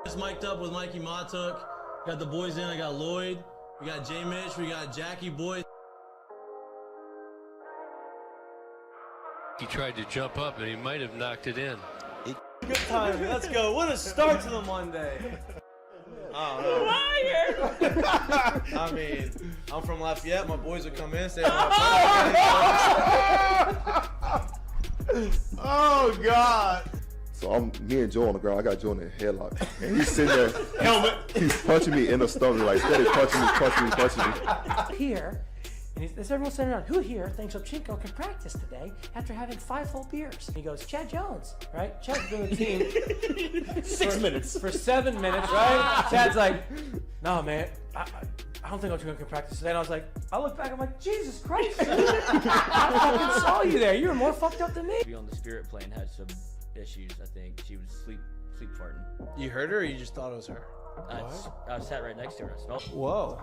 Just mic'd up with Mikie Mahtook. Got the boys in. I got Lloyd. We got J. Mitch. We got Jackie Boy. He tried to jump up and he might have knocked it in. Good time. Let's go. What a start to the Monday. I mean, I'm from Lafayette. My boys would come in, say, Oh, God. So me and Joe on the ground. I got Joe in the headlock, and he's sitting there. Helmet. He's punching me in the stomach, like steady punching me. Here, and there's everyone sitting around. Who here thinks Ovchinko can practice today after having 5 full beers? And he goes, Chad Jones, right? Chad's been with the team 6 minutes for 7 minutes, right? Chad's like, no, man, I don't think Ovchinko can practice today. And I was like, I look back, I'm like, Jesus Christ, I fucking saw you there. You were more fucked up than me. Be on the spirit plane had some issues. I think she was sleep farting. You heard her or you just thought it was her? I sat right next to her. I smelled. Whoa.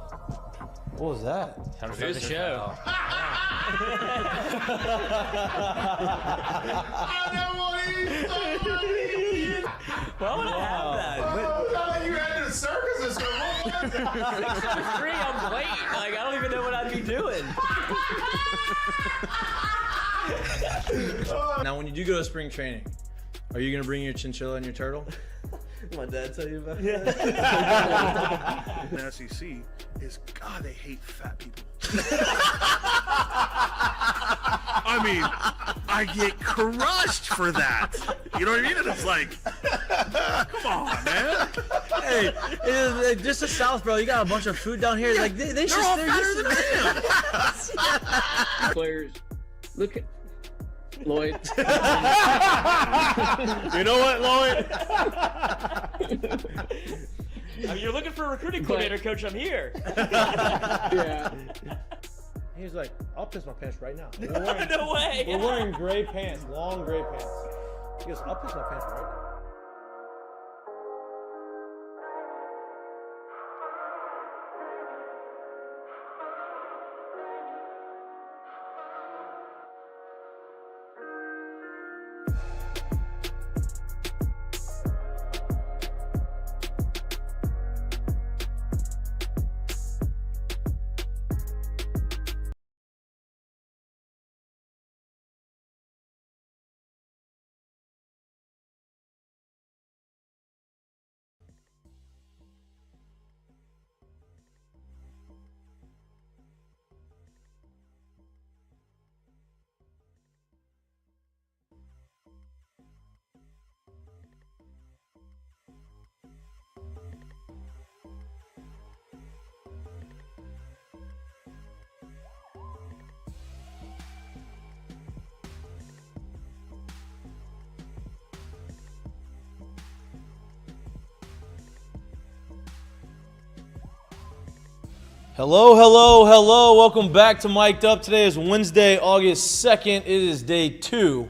What was that? Time to start the show. I don't want to eat. Why would I have that? Oh, God, you had a circus or something. What was that? 6'3", I'm late. Like, I don't even know what I'd be doing. Now, when you do go to spring training, are you going to bring your chinchilla and your turtle? My dad tell you about it? The SEC is, God, they hate fat people. I mean, I get crushed for that. You know what I mean? And it's like, come on, man. Hey, it's just the South, bro. You got a bunch of food down here. Like they should. They're all fatter than I am. Players, look at Lloyd. You know what, Lloyd? I mean, you're looking for a recruiting coordinator, coach. I'm here. Yeah. He was like, I'll piss my pants right now. No way. We're wearing gray pants, long gray pants. He goes, I'll piss my pants right now. Hello. Welcome back to Mic'd Up. Today is Wednesday, August 2nd. It is day 2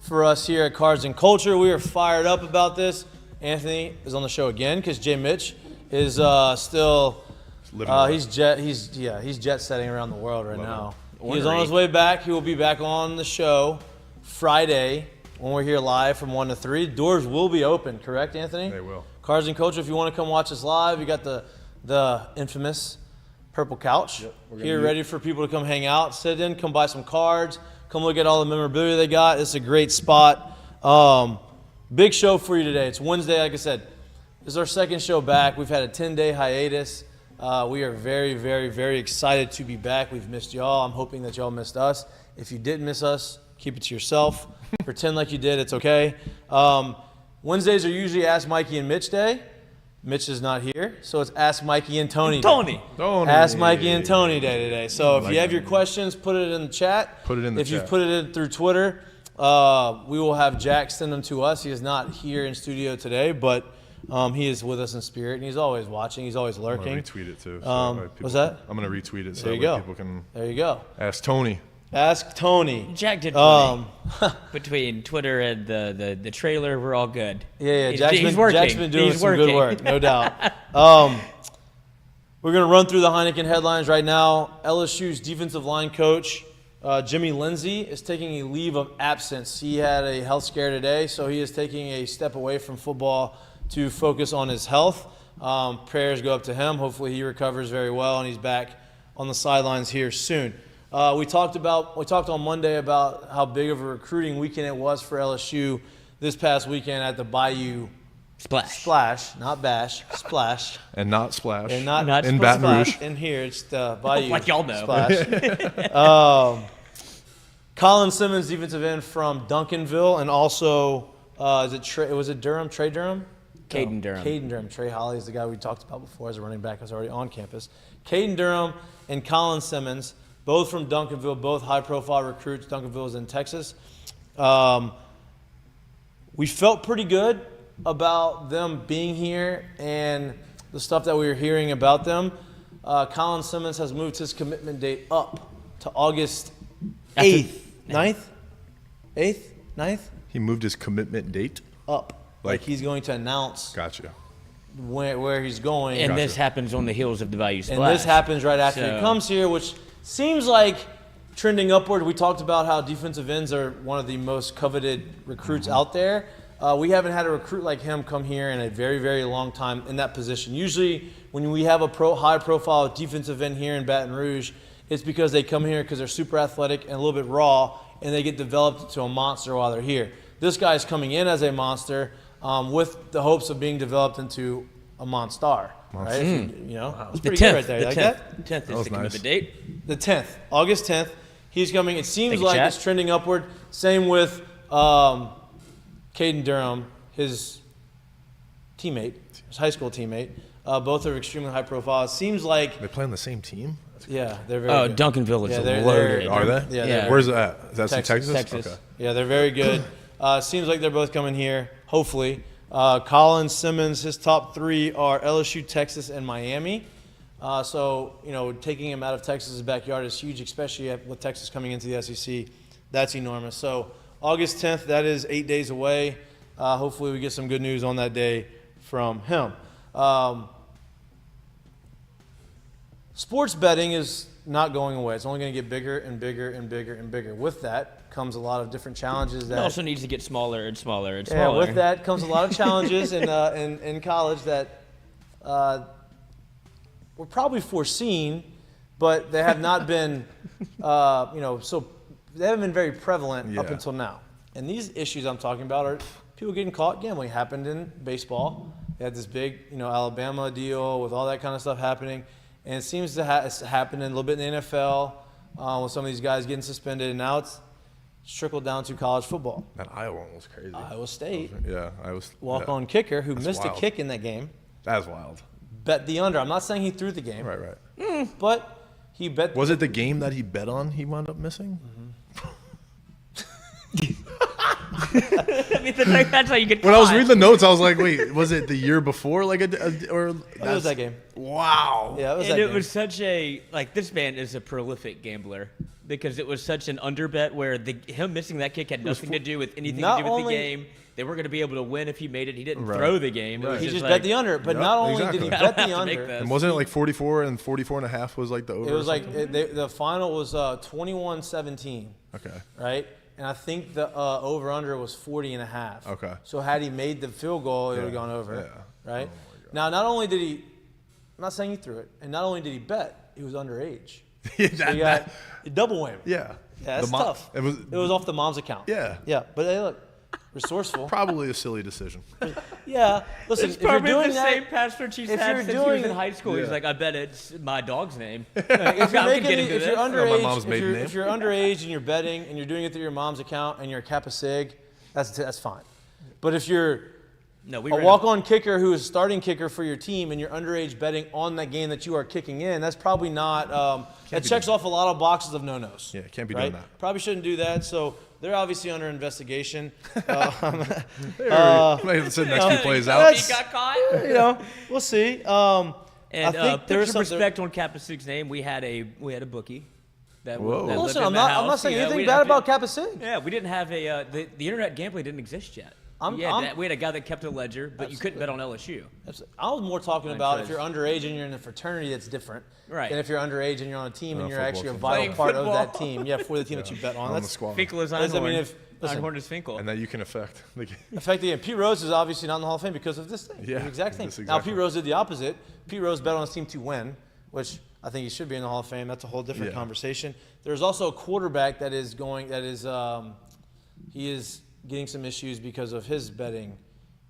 for us here at Cards and Culture. We are fired up about this. Anthony is on the show again because J. Mitch is still he's jet setting around the world right now. He is on his way back. He will be back on the show Friday when we're here live from 1 to 3. Doors will be open, correct, Anthony? They will. Cards and Culture, if you want to come watch us live, you got the infamous purple couch here ready for people to come hang out, sit in, come buy some cards, come look at all the memorabilia they got. It's a great spot. Big show for you today. It's Wednesday, like I said. This is our second show back. We've had a 10-day hiatus. We are very, very, very excited to be back. We've missed y'all. I'm hoping that y'all missed us. If you didn't miss us, keep it to yourself. Pretend like you did. It's okay. Wednesdays are usually Ask Mikey and Mitch Day. Mitch is not here, so it's Ask Mikey and Tony Day. Ask Mikey and Tony Day today. So if you have your questions, put it in the chat. If you've put it in through Twitter, we will have Jack send them to us. He is not here in studio today, but he is with us in spirit, and he's always watching. He's always lurking. I'm going to retweet it, too. So what's that? I'm going to retweet it so there you that go. people can There you go. ask Tony. Ask Tony. Jack did plenty. Between Twitter and the trailer, we're all good. Yeah. He's Jack's working. been doing He's some working. good work, no doubt. We're going to run through the Heineken headlines right now. LSU's defensive line coach, Jimmy Lindsey, is taking a leave of absence. He had a health scare today, so he is taking a step away from football to focus on his health. Prayers go up to him. Hopefully he recovers very well and he's back on the sidelines here soon. We talked on Monday about how big of a recruiting weekend it was for LSU this past weekend at the Bayou Splash, not Bash, Splash. And not Splash. And not in Baton Rouge. Splash. In here, it's the Bayou. Like y'all know. Splash. Colin Simmons, defensive end from Duncanville, and also was it Durham? Trey Durham? Caden Durham. Caden Durham. Trey Holly is the guy we talked about before as a running back. Was already on campus. Caden Durham and Colin Simmons, both from Duncanville, both high-profile recruits. Duncanville is in Texas. We felt pretty good about them being here and the stuff that we were hearing about them. Colin Simmons has moved his commitment date up to August 8th. 9th? 8th? 9th? He moved his commitment date Up. Like he's going to announce Gotcha. where he's going. And this happens on the heels of the Bayou Splash. And this happens right after he comes here, which seems like trending upward. We talked about how defensive ends are one of the most coveted recruits out there. We haven't had a recruit like him come here in a very, very long time in that position. Usually when we have a high-profile defensive end here in Baton Rouge, it's because they come here because they're super athletic and a little bit raw, and they get developed into a monster while they're here. This guy's coming in as a monster with the hopes of being developed into a monster. Right? It's pretty good right there. You like that? 10th is the commitment date. The 10th, August 10th. He's coming. It seems Thank you, like chat. it's trending upward. Same with Caden Durham, his teammate, his high school teammate. Both are extremely high profile. It seems like They play on the same team? they're very good. Duncanville is Yeah, loaded. Are they? Yeah. Where's that? Is that in Texas? Texas. Okay. Yeah, they're very good. Seems like they're both coming here, hopefully. Colin Simmons, his top three are LSU, Texas, and Miami. Taking him out of Texas' backyard is huge, especially with Texas coming into the SEC. That's enormous. So August 10th, that is 8 days away. Hopefully we get some good news on that day from him. Sports betting is not going away. It's only going to get bigger and bigger and bigger and bigger. With that comes a lot of different challenges. It also needs to get smaller and smaller and Yeah, smaller. with that comes a lot of challenges in college that were probably foreseen, but they have not been, so they haven't been very prevalent up until now. And these issues I'm talking about are people getting caught gambling. Happened in baseball. They had this big, Alabama deal with all that kind of stuff happening. And it seems to happen in a little bit in the NFL with some of these guys getting suspended. And now it's trickled down to college football. That Iowa one was crazy. Iowa State. Yeah, Walk-on kicker who missed wild. a kick in that game. That's wild. Bet the under. I'm not saying he threw the game. Right. But he bet. Was it the game that he bet on he wound up missing? I mean, that's how you get caught. When I was reading the notes, I was like, wait, was it the year before? Or It was that game. Wow. Yeah, it was And that it game. was such a, this man is a prolific gambler because it was such an under bet where him missing that kick had nothing to do with anything to do with the game. They were going to be able to win if he made it. He didn't throw the game. It was He just like, bet the under. But not only did he exactly. bet the I don't have to make under, that. And wasn't it like 44 and 44 and a half was like the over? it was or like something? the final was 21-17. Okay. Right? And I think the over-under was 40.5. Okay. So had he made the field goal, it would have gone over. Yeah. Right? Now, not only did he, I'm not saying he threw it, and not only did he bet, he was underage. So you got a double whammy. Yeah. Yeah, that's tough. It was off the mom's account. Yeah. Yeah, but hey, look, resourceful. Probably a silly decision. Yeah, listen, It's if you're probably doing the that, same pastor Chiefs if had you're since he was doing- in high school. He's Yeah. like, I bet it's my dog's name. if you're I'm making getting it, to if you're this. my mom's underage, maiden name. if you're underage and you're betting and you're doing it through your mom's account and you're a Kappa Sig, that's fine. But if you're No, we a ran walk-on kicker who is starting kicker for your team and you're underage betting on that game that you are kicking in, that's probably not. That checks off a lot of boxes of no-nos. Yeah, can't be right? doing that. Probably shouldn't do that. So they're obviously under investigation. Might have to sit next few plays out. He got caught. We'll see. And I think put there is some something. respect on Kappa Sig's name. We had a bookie. That Whoa. that Listen, lived I'm in the not house. saying You know, we anything didn't bad have to- about Kappa Sig. Yeah, we didn't have the internet gambling didn't exist yet. We had a guy that kept a ledger, but you couldn't bet on LSU. I was more talking about if says- you're underage and you're in a fraternity, that's different. Right. Than if you're underage and you're on a team and you're football actually a team. vital Playing part of that football. team. Yeah, for the team that you bet on. On the That's squad. Finkel is I mean, unborn. if listen, Einhorn is Finkel. And that you can affect the game. Effectively, and Pete Rose is obviously not in the Hall of Fame because of this thing. Yeah, The exact thing. this Now, exact Pete thing. Rose did the opposite. Pete Rose bet on his team to win, which I think he should be in the Hall of Fame. That's a whole different conversation. There's also a quarterback that is he is getting some issues because of his betting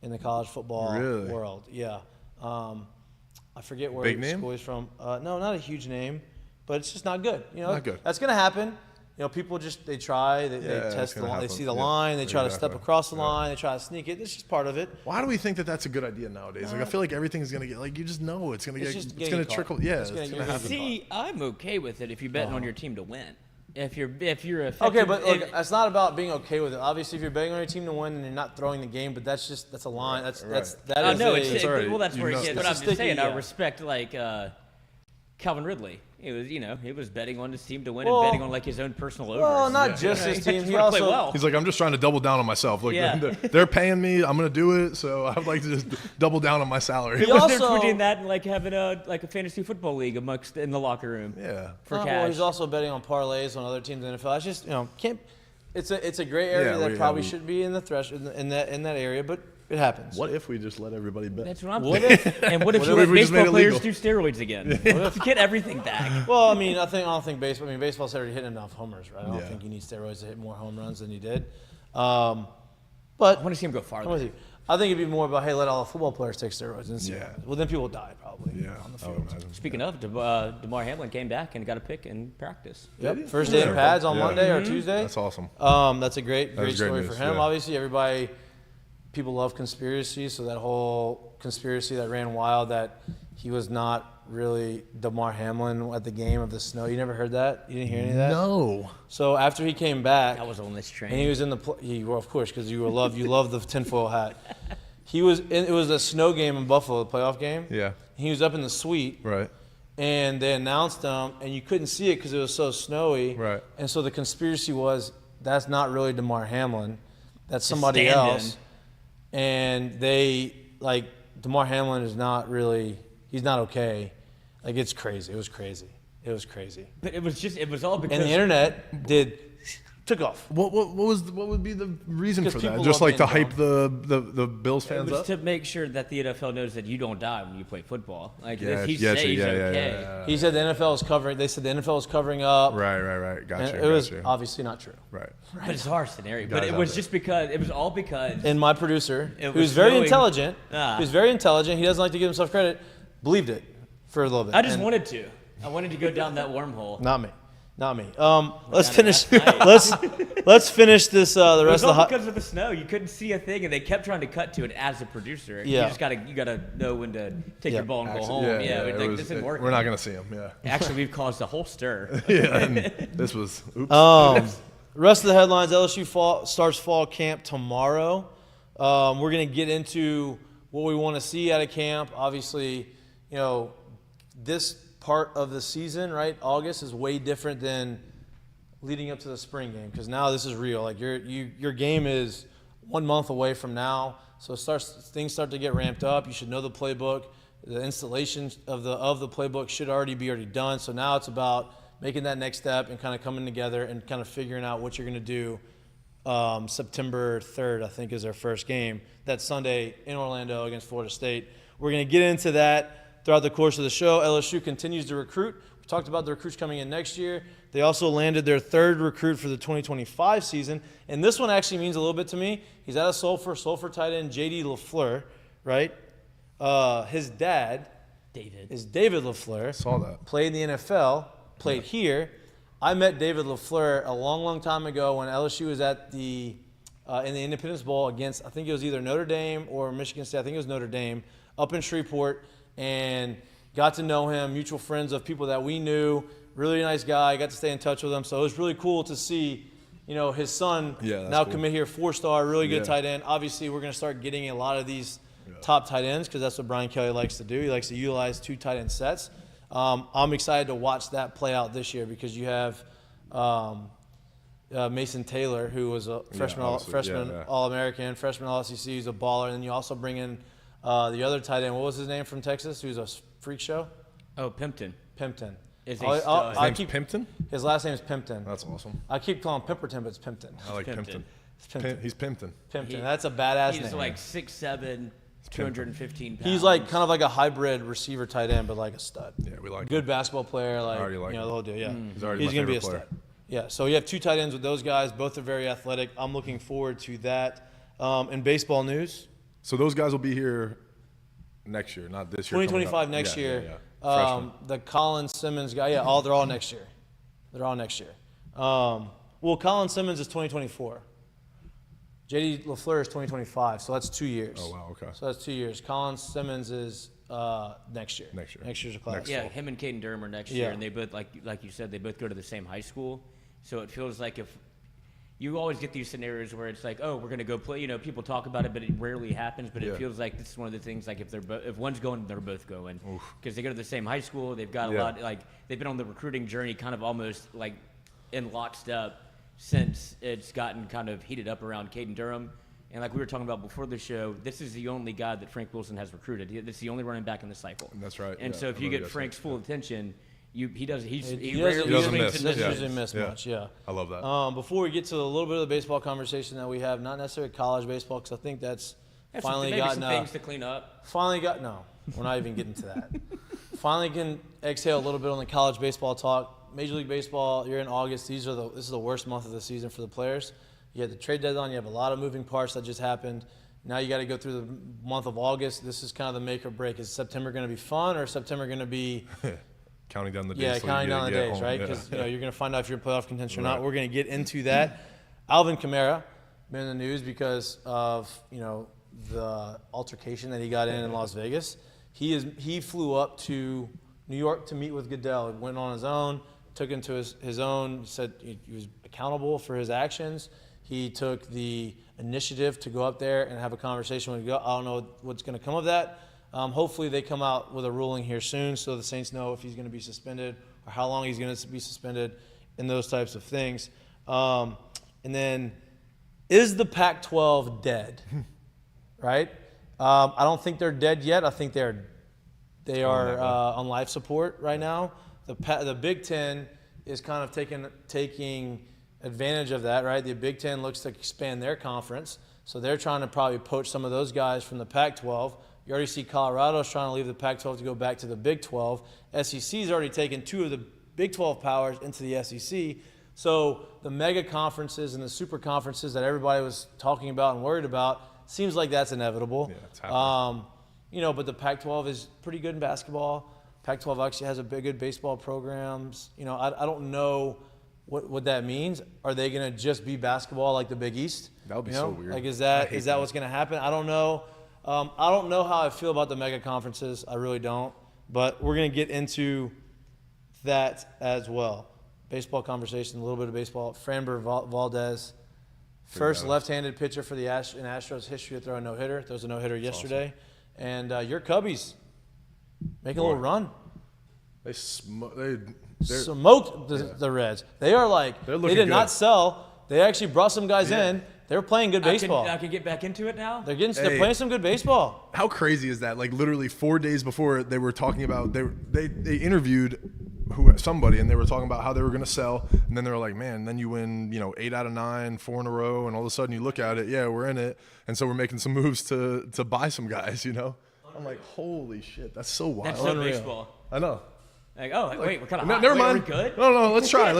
in the college football world. Yeah. I forget where Big name? school he's from. No, not a huge name, but it's just not good. You know, Not good. That's going to happen. You know, people just they try, they it's test the gonna line, they happen. see the line, they try to step Exactly. across the line, they try to sneak it. It's just part of it. Why do we think that that's a good idea nowadays? Like I feel like everything's gonna get like you just know it's gonna It's get just it's getting gonna caught. trickle. Yeah, It's it's gonna- gonna you're gonna happen. See, I'm okay with it if you're betting on your team to win. If you're Okay, effective, but look, it's not about being okay with it. Obviously, if you're betting on your team to win and you're not throwing the game, but that's a line. That is no, a, it's all right. well, that's You where know- it gets. it's But a I'm just sticky, saying, I yeah. respect like Calvin Ridley. It was, he was betting on his team to win Well- and betting on like his own personal overs. well, not just his team. Just He wanna play also well. He's like, I'm just trying to double down on myself. Look, Yeah. they're paying me. I'm gonna do it. So I'd like to just double down on my salary. He Was also- there between that and like having a fantasy football league amongst in the locker room Yeah. for cash? Well, he's also betting on parlays on other teams in the NFL. It's just can't. It's a gray area Yeah, that probably shouldn't be in the in that area, but it happens. What if we just let everybody bet? That's what I'm What thinking. And what if you let we just made baseball it players legal? do steroids again? What if you get everything back? Well, I mean, I don't think baseball. I mean, baseball's already hitting enough homers, right? I don't Yeah. think you need steroids to hit more home runs than you did. But I want to see him go I'm farther. with you. I think it'd be more about, hey, let all the football players take steroids and see. Yeah. Well, then people die probably. Yeah. On the I field. would imagine. Speaking of, Demar Hamlin came back and got a pick in practice. Yep. First day in pads on Yeah. Monday or Tuesday. That's awesome. That's a great was great story news, for him. yeah. Obviously, people love conspiracies. So that whole conspiracy that ran wild that he was not really Demar Hamlin at the game of the snow. You never heard that? You didn't hear any of that? No. So after he came back, I was on this train. and he was in the well, of course, because you love the tinfoil hat. It was a snow game in Buffalo, the playoff game. Yeah. He was up in the suite. Right. And they announced him, and you couldn't see it because it was so snowy. Right. And so the conspiracy was that's not really Demar Hamlin, that's somebody stand-in. else. And Demar Hamlin is not really, he's not okay. Like, it's crazy. It was crazy. But it was all because And the internet took off. What would be the reason Because for that? people Just love like to being hype the Bills it fans was up? to make sure that the NFL knows that you don't die when you play football. Like Yeah, if he yeah, says yeah, he's yeah, okay. yeah. He said the NFL is covering, they said the NFL is covering up. Right. And Gotcha. it was gotcha. obviously not true. Right. But it's our scenario. But Guys it out was there. just because it was all because And my producer, It who's was very snowing. intelligent, Ah. he doesn't like to give himself credit, believed it for a little bit. I just And- wanted to. I wanted to go down that wormhole. Not me. Let's down finish. last night. Let's finish this. The It was rest of all the. because of the snow. You couldn't see a thing, and they kept trying to cut to it as a producer. Yeah. You just gotta know when to take Yeah. your ball and go Actually, home. it Like, was- this isn't working. We're not gonna see him. Yeah. Actually, we've caused a whole stir. Yeah. And this was. Oops. Rest of the headlines: LSU starts fall camp tomorrow. We're gonna get into what we want to see out of camp. Obviously, this part of the season, right? August is way different than leading up to the spring game because now this is real. Like your game is 1 month away from now, so things start to get ramped up. You should know the playbook. The installation of the playbook should already be done. So now it's about making that next step and kind of coming together and kind of figuring out what you're going to do. September 3rd, I think, is our first game. That's Sunday in Orlando against Florida State. We're going to get into that throughout the course of the show. LSU continues to recruit. We talked about the recruits coming in next year. They also landed their third recruit for the 2025 season. And this one actually means a little bit to me. He's out of Sulphur tight end J.D. LaFleur, right? His dad is David LaFleur. Saw that. Played in the NFL, played here. I met David LaFleur a long, long time ago when LSU was at in the Independence Bowl against, I think it was either Notre Dame or Michigan State. I think it was Notre Dame, up in Shreveport, and got to know him, mutual friends of people that we knew. Really nice guy. Got to stay in touch with him. So it was really cool to see, his son now cool. commit here, 4-star, really good Yeah. tight end. Obviously, we're going to start getting a lot of these top tight ends because that's what Brian Kelly likes to do. He likes to utilize 2 tight end sets. I'm excited to watch that play out this year because you have Mason Taylor, who was a freshman All-American, freshman All-SEC, he's a baller. And then you also bring in the other tight end. What was his name from Texas? Who's a freak show? Oh, Pimpton. Pimpton. Is I a stud. I His keep name's Pimpton? His last name is Pimpton. That's awesome. I keep calling him Pimperton, but it's Pimpton. I like Pimpton. Pimpton. He's Pimpton. Pimpton. That's a badass He's name. like 6'7", 215 pounds. He's like kind of like a hybrid receiver tight end, but like a stud. Yeah, we like Good basketball player, like, already like the him. whole deal. Yeah, He's already he's my gonna be a favorite stud. player. Yeah, so you have 2 tight ends with those guys. Both are very athletic. I'm looking forward to that. In baseball news, So those guys will be here next year, not this year. 2025 next year. Freshmen. The Colin Simmons guy. Yeah, they're all next year. They're all next year. Well, Colin Simmons is 2024. JD LaFleur is 2025, so that's 2 years. Oh, wow, okay. So that's 2 years. Colin Simmons is next year. Next year. Next year's a class. Yeah, him and Caden Durham are next Yeah. year, and they both, like you said, they both go to the same high school. So it feels like if you always get these scenarios where it's like, oh, we're gonna go play. People talk about it, but it rarely happens. But Yeah. it feels like this is one of the things. Like if one's going, they're both going because they go to the same high school. They've got a Yeah. lot. Like they've been on the recruiting journey, kind of almost like in lockstep since it's gotten kind of heated up around Caden Durham. And like we were talking about before the show, this is the only guy that Frank Wilson has recruited. This is the only running back in the cycle. That's right, And yeah, so if I you remember get you guys Frank's saying, full attention, he Doesn't rarely miss. swings and Doesn't misses. usually miss Yeah. much. Yeah. I love that. Before we get to a little bit of the baseball conversation that we have, not necessarily college baseball, because I think that's Have finally maybe gotten some things to clean up. no, we're not even getting to that. Finally can exhale a little bit on the college baseball talk. Major League Baseball, you're in August. This is the worst month of the season for the players. You had the trade deadline. You have a lot of moving parts that just happened. Now you got to go through the month of August. This is kind of the make or break. Is September going to be fun or is September going to be Counting down the days. yeah, till counting you down the get days, home. right? Yeah. Because you're going to find out if you're in playoff contention or not. Right. We're going to get into that. Alvin Kamara been in the news because of the altercation that he got in Las Vegas. He flew up to New York to meet with Goodell. He went on his own, took him to his own. He said he was accountable for his actions. He took the initiative to go up there and have a conversation with Goodell. I don't know what's going to come of that. Hopefully they come out with a ruling here soon so the Saints know if he's going to be suspended or how long he's going to be suspended and those types of things. And then, is the Pac-12 dead? Right? I don't think they're dead yet. I think they are on life support right now. The Big Ten is kind of taking advantage of that, right? The Big Ten looks to expand their conference, so they're trying to probably poach some of those guys from the Pac-12. You already see Colorado's trying to leave the Pac-12 to go back to the Big 12. SEC's already taken 2 of the Big 12 powers into the SEC. So the mega conferences and the super conferences that everybody was talking about and worried about, seems like that's inevitable. Yeah, it's happening. But the Pac-12 is pretty good in basketball. Pac-12 actually has good baseball programs. I don't know what that means. Are they going to just be basketball like the Big East? That would be so weird. Like, is that what's going to happen? I don't know. I don't know how I feel about the mega conferences. I really don't. But we're going to get into that as well. Baseball conversation, a little bit of baseball. Framber Valdez, first left-handed pitcher for the Astros history to throw a no-hitter. Throws a no-hitter yesterday. Awesome. And your Cubbies making a little run. They smoked The Reds. They are like, They're they looking did not good. sell. They actually brought some guys in. They're playing good baseball. I can get back into it now. They're playing some good baseball. How crazy is that? Like literally 4 days before they were talking about they interviewed somebody and they were talking about how they were going to sell, and then they were like, man, then you win 8 out of 9, 4 in a row, and all of a sudden you look at it, yeah, we're in it, and so we're making some moves to buy some guys. I'm like, holy shit, that's so wild. That's so baseball. I know. Like, wait, we're kind of No, hot. never Wait, mind. Are we good? No, let's try.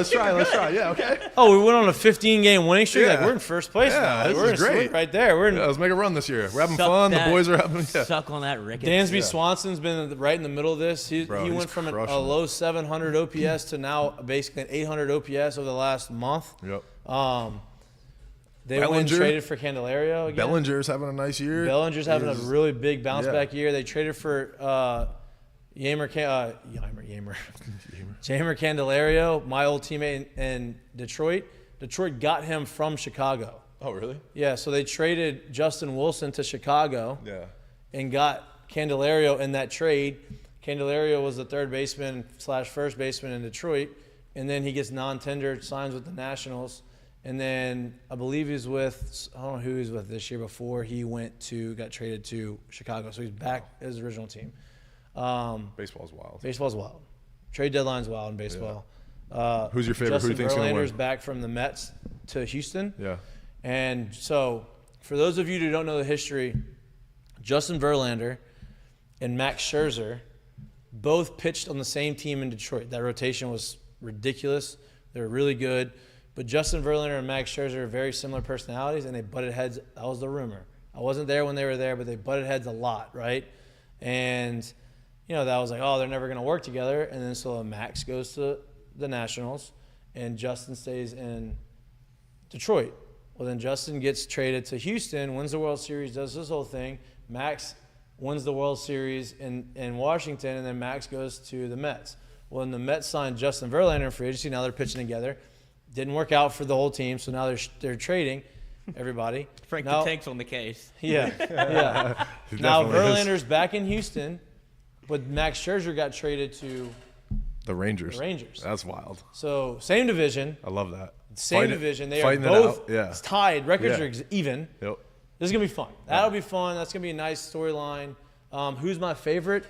Yeah, okay. Oh, we went on a 15-game winning streak. Yeah. Like, we're in first place Yeah, now. this We're is in great. sweep right there. We're in. Yeah, let's make a run this year. We're having Suck fun. that- The boys are having. Yeah. Suck on that Ricketts. Dansby Swanson's been right in the middle of this. He Bro, he's went from a crushing it. low 700 OPS to now basically an 800 OPS over the last month. Yep. They went and Bellinger. traded for Candelario again. Bellinger's having a nice year. Bellinger's having a really big bounce Yeah. back year. They traded for Jamer Candelario, my old teammate in Detroit. Detroit got him from Chicago. Oh, really? Yeah, so they traded Justin Wilson to Chicago Yeah. and got Candelario in that trade. Candelario was the third baseman / first baseman in Detroit, and then he gets non-tendered, signs with the Nationals, and then I believe he's with, I don't know who he's with this year before he got traded to Chicago. So he's back at his original team. Baseball's wild. Baseball's wild. Trade deadline's wild in baseball. Who's your favorite? Justin Who do you think's going to Verlander's win? back from the Mets to Houston. Yeah. And so for those of you who don't know the history, Justin Verlander and Max Scherzer both pitched on the same team in Detroit. That rotation was ridiculous. They were really good. But Justin Verlander and Max Scherzer are very similar personalities, and they butted heads. That was the rumor. I wasn't there when they were there, but they butted heads a lot, right? And, that was like, oh, they're never going to work together. And then so Max goes to the Nationals, and Justin stays in Detroit. Well, then Justin gets traded to Houston, wins the World Series, does this whole thing. Max wins the World Series in Washington, and then Max goes to the Mets. Well, then the Mets signed Justin Verlander in free agency. Now they're pitching together. Didn't work out for the whole team, so now they're trading everybody. Frank the Tank's on the case. Yeah. Now Verlander's back in Houston, but Max Scherzer got traded to The Rangers. That's wild. So same division. I love that. Same division. They are both tied. Records are even. Yep. This is going to be fun. That'll be fun. That's going to be a nice storyline. Who's my favorite?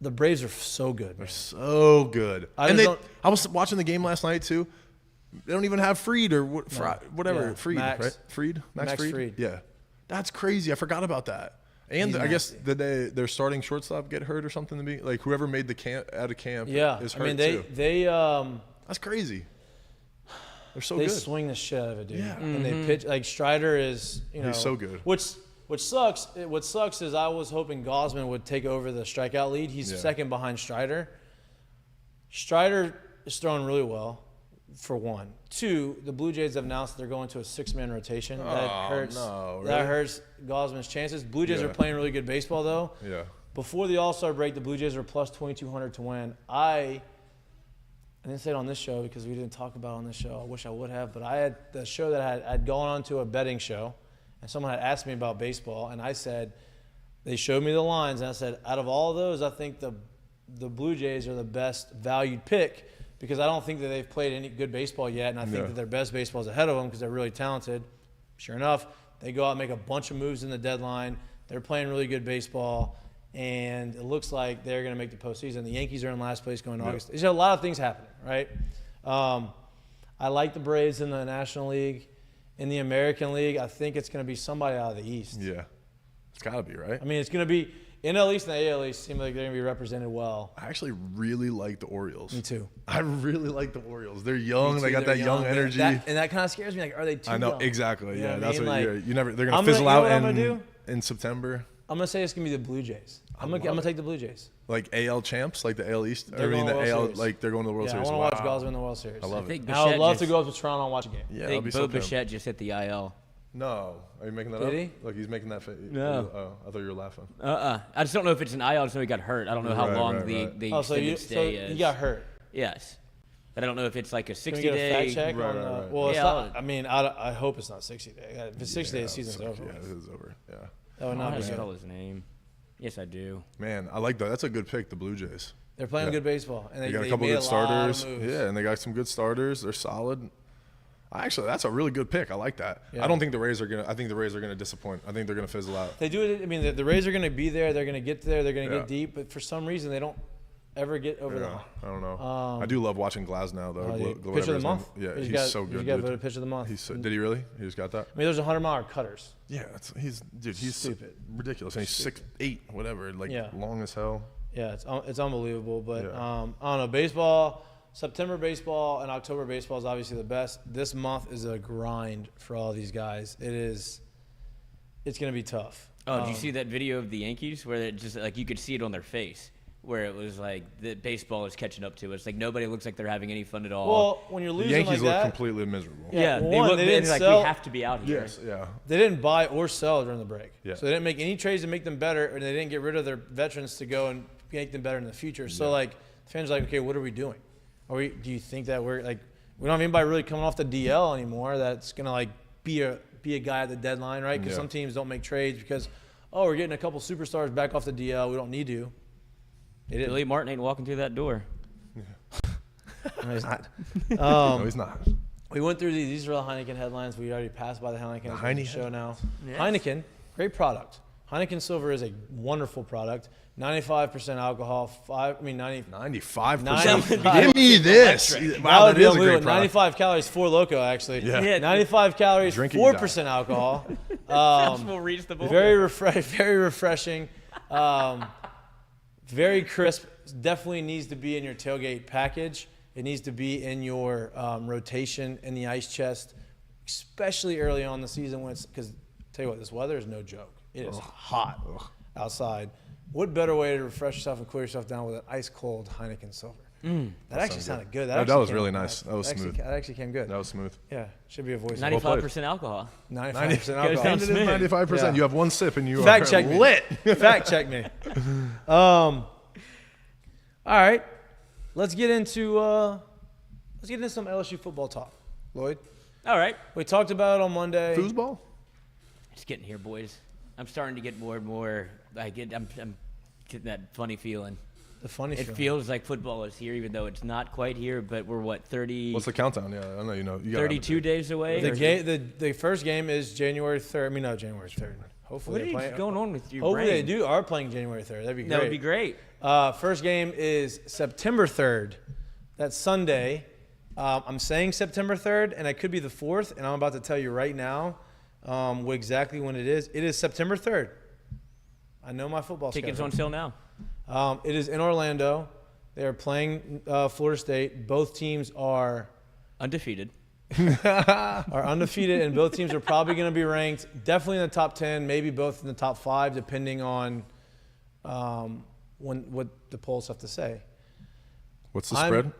The Braves are so good. They're so good. I was watching the game last night, too. They don't even have Fried or whatever. Yeah. Fried, Max. right? Fried? Max Fried? Yeah. That's crazy. I forgot about that. And I guess their starting shortstop get hurt or something? Whoever made the camp out of camp is hurt, too. That's crazy. They're so good. They swing the shit out of it, dude. Yeah. And they pitch. Like, Strider is, he's so good. Which sucks. What sucks is I was hoping Gausman would take over the strikeout lead. He's second behind Strider. Strider is throwing really well, for one. Two, the Blue Jays have announced they're going to a 6-man rotation. That hurts Gausman's chances. Blue Jays are playing really good baseball, though. Yeah. Before the All-Star break, the Blue Jays were plus 2,200 to win. I didn't say it on this show because we didn't talk about it on this show. I wish I would have. But I had the show that I'd gone on to a betting show, and someone had asked me about baseball, and I said, they showed me the lines, and I said, out of all of those, I think the Blue Jays are the best valued pick because I don't think that they've played any good baseball yet, and I think that their best baseball is ahead of them because they're really talented. Sure enough, they go out and make a bunch of moves in the deadline. They're playing really good baseball. And it looks like they're going to make the postseason. The Yankees are in last place going August. There's a lot of things happening, right? I like the Braves in the National League. In the American League, I think it's going to be somebody out of the East. Yeah. It's got to be, right? I mean, it's going to be – NL East and the AL East seem like they're going to be represented well. I actually really like the Orioles. Me too. I really like the Orioles. They're young. They got that young energy. And that kind of scares me. Like, are they too young? I know. Exactly. You know that's what you never – they're I'm going to fizzle out I'm gonna do? In September. I'm going to say it's going to be the Blue Jays. I'm going to take the Blue Jays. Like AL champs, like the AL East? They're going to the World Series. Like they're going to the World Series. I want to watch Gausman in the World Series. I love it. I would love to go up to Toronto and watch a game. Yeah, I think Bo Bichette just hit the IL. No. Are you making that Did up? he? Look, he's making that face. No. Oh, I thought you were laughing. I just don't know if it's an IL. I just know he got hurt. I don't know how long the extended stay is. He got hurt. Yes. But I don't know if it's like a 60-day. Can we get a fact check Right. Well, it's not, I mean, I hope it's not 60 days. If it's 60 days, the season's over. Yeah, it is over. Yeah. That would not I be don't good. know his name. Yes, I do. Man, I like that. That's a good pick, the Blue Jays. They're playing good baseball. And They got a couple good starters. Yeah, and they got some good starters. They're solid. Actually, that's a really good pick. I like that. Yeah. I don't think the Rays are gonna. I think the Rays are gonna disappoint. I think they're gonna fizzle out. They do it. I mean, the Rays are going to be there. They're going to get there. They're going to get deep. But for some reason, they don't ever get over the hump. I don't know. I do love watching Glasnow though. Pitcher of the month. Yeah, he's so good. He got voted pitcher of the month. Did he really? He just got that. I mean, those 100-mile cutters. Yeah, he's stupid, ridiculous, and he's 6'8", whatever, long as hell. Yeah, it's unbelievable. But I don't know. Baseball, September baseball and October baseball is obviously the best. This month is a grind for all these guys. It's going to be tough. Oh, did you see that video of the Yankees where it just like you could see it on their face, where it was like the baseball is catching up to it. It's like nobody looks like they're having any fun at all. Well, when you're The losing Yankees like look that, completely miserable. yeah, they didn't like sell. we have to be out here. Yes, yeah. They didn't buy or sell during the break. Yeah. So they didn't make any trades to make them better, and they didn't get rid of their veterans to go and make them better in the future. So like fans are like, okay, what are we doing? Do you think that we don't have anybody really coming off the DL anymore that's gonna like be a guy at the deadline, right? Because some teams don't make trades because we're getting a couple superstars back off the DL. We don't need to. Billy Martin ain't walking through that door. No, he's not. No, he's not. We went through these are the Heineken headlines. We already passed by the Heineken Heineken show now. Yes. Heineken, great product. Heineken Silver is a wonderful product. 95% alcohol. 95%. Give me this. Wow, that is a great product. 95 calories, 4 Loco actually. Yeah. 95 calories, Drink it, you 4% alcohol. Sounds more reasonable. Very refreshing. Very crisp. Definitely needs to be in your tailgate package. It needs to be in your rotation in the ice chest, especially early on in the season when it's because tell you what, this weather is no joke. It is hot outside. What better way to refresh yourself and cool yourself down with an ice cold Heineken Silver? That actually sounded good. That was really nice. That was smooth. That actually came good. That was smooth. Yeah, should be a voice. 95% alcohol. 95% alcohol. 95%. Yeah. You have one sip and you Fact are check lit. me. Fact check me. All right, let's get into some LSU football talk. Lloyd, All right. we talked about it on Monday. Foosball? Just getting here, boys. I'm starting to get more and more. I'm getting that funny feeling. The funny It feeling. feels like football is here, even though it's not quite here. But we're what 30? What's the countdown? Yeah, I know you know. You gotta have 32 it. days away. The first game is January 3rd. I mean, no, January 3rd. Hopefully, What they're is playing. going on with your Hopefully, brain? they are playing January 3rd. That'd be great. That would be great. First game is September 3rd. That's Sunday. I'm saying September 3rd, and it could be the 4th, and I'm about to tell you right now exactly when it is. It is September 3rd. I know my football Tickets schedule. on sale now. It is in Orlando. They are playing Florida State. Both teams are Undefeated. undefeated, and both teams are probably going to be ranked definitely in the top 10, maybe both in the top 5, depending on what the polls have to say. What's the spread?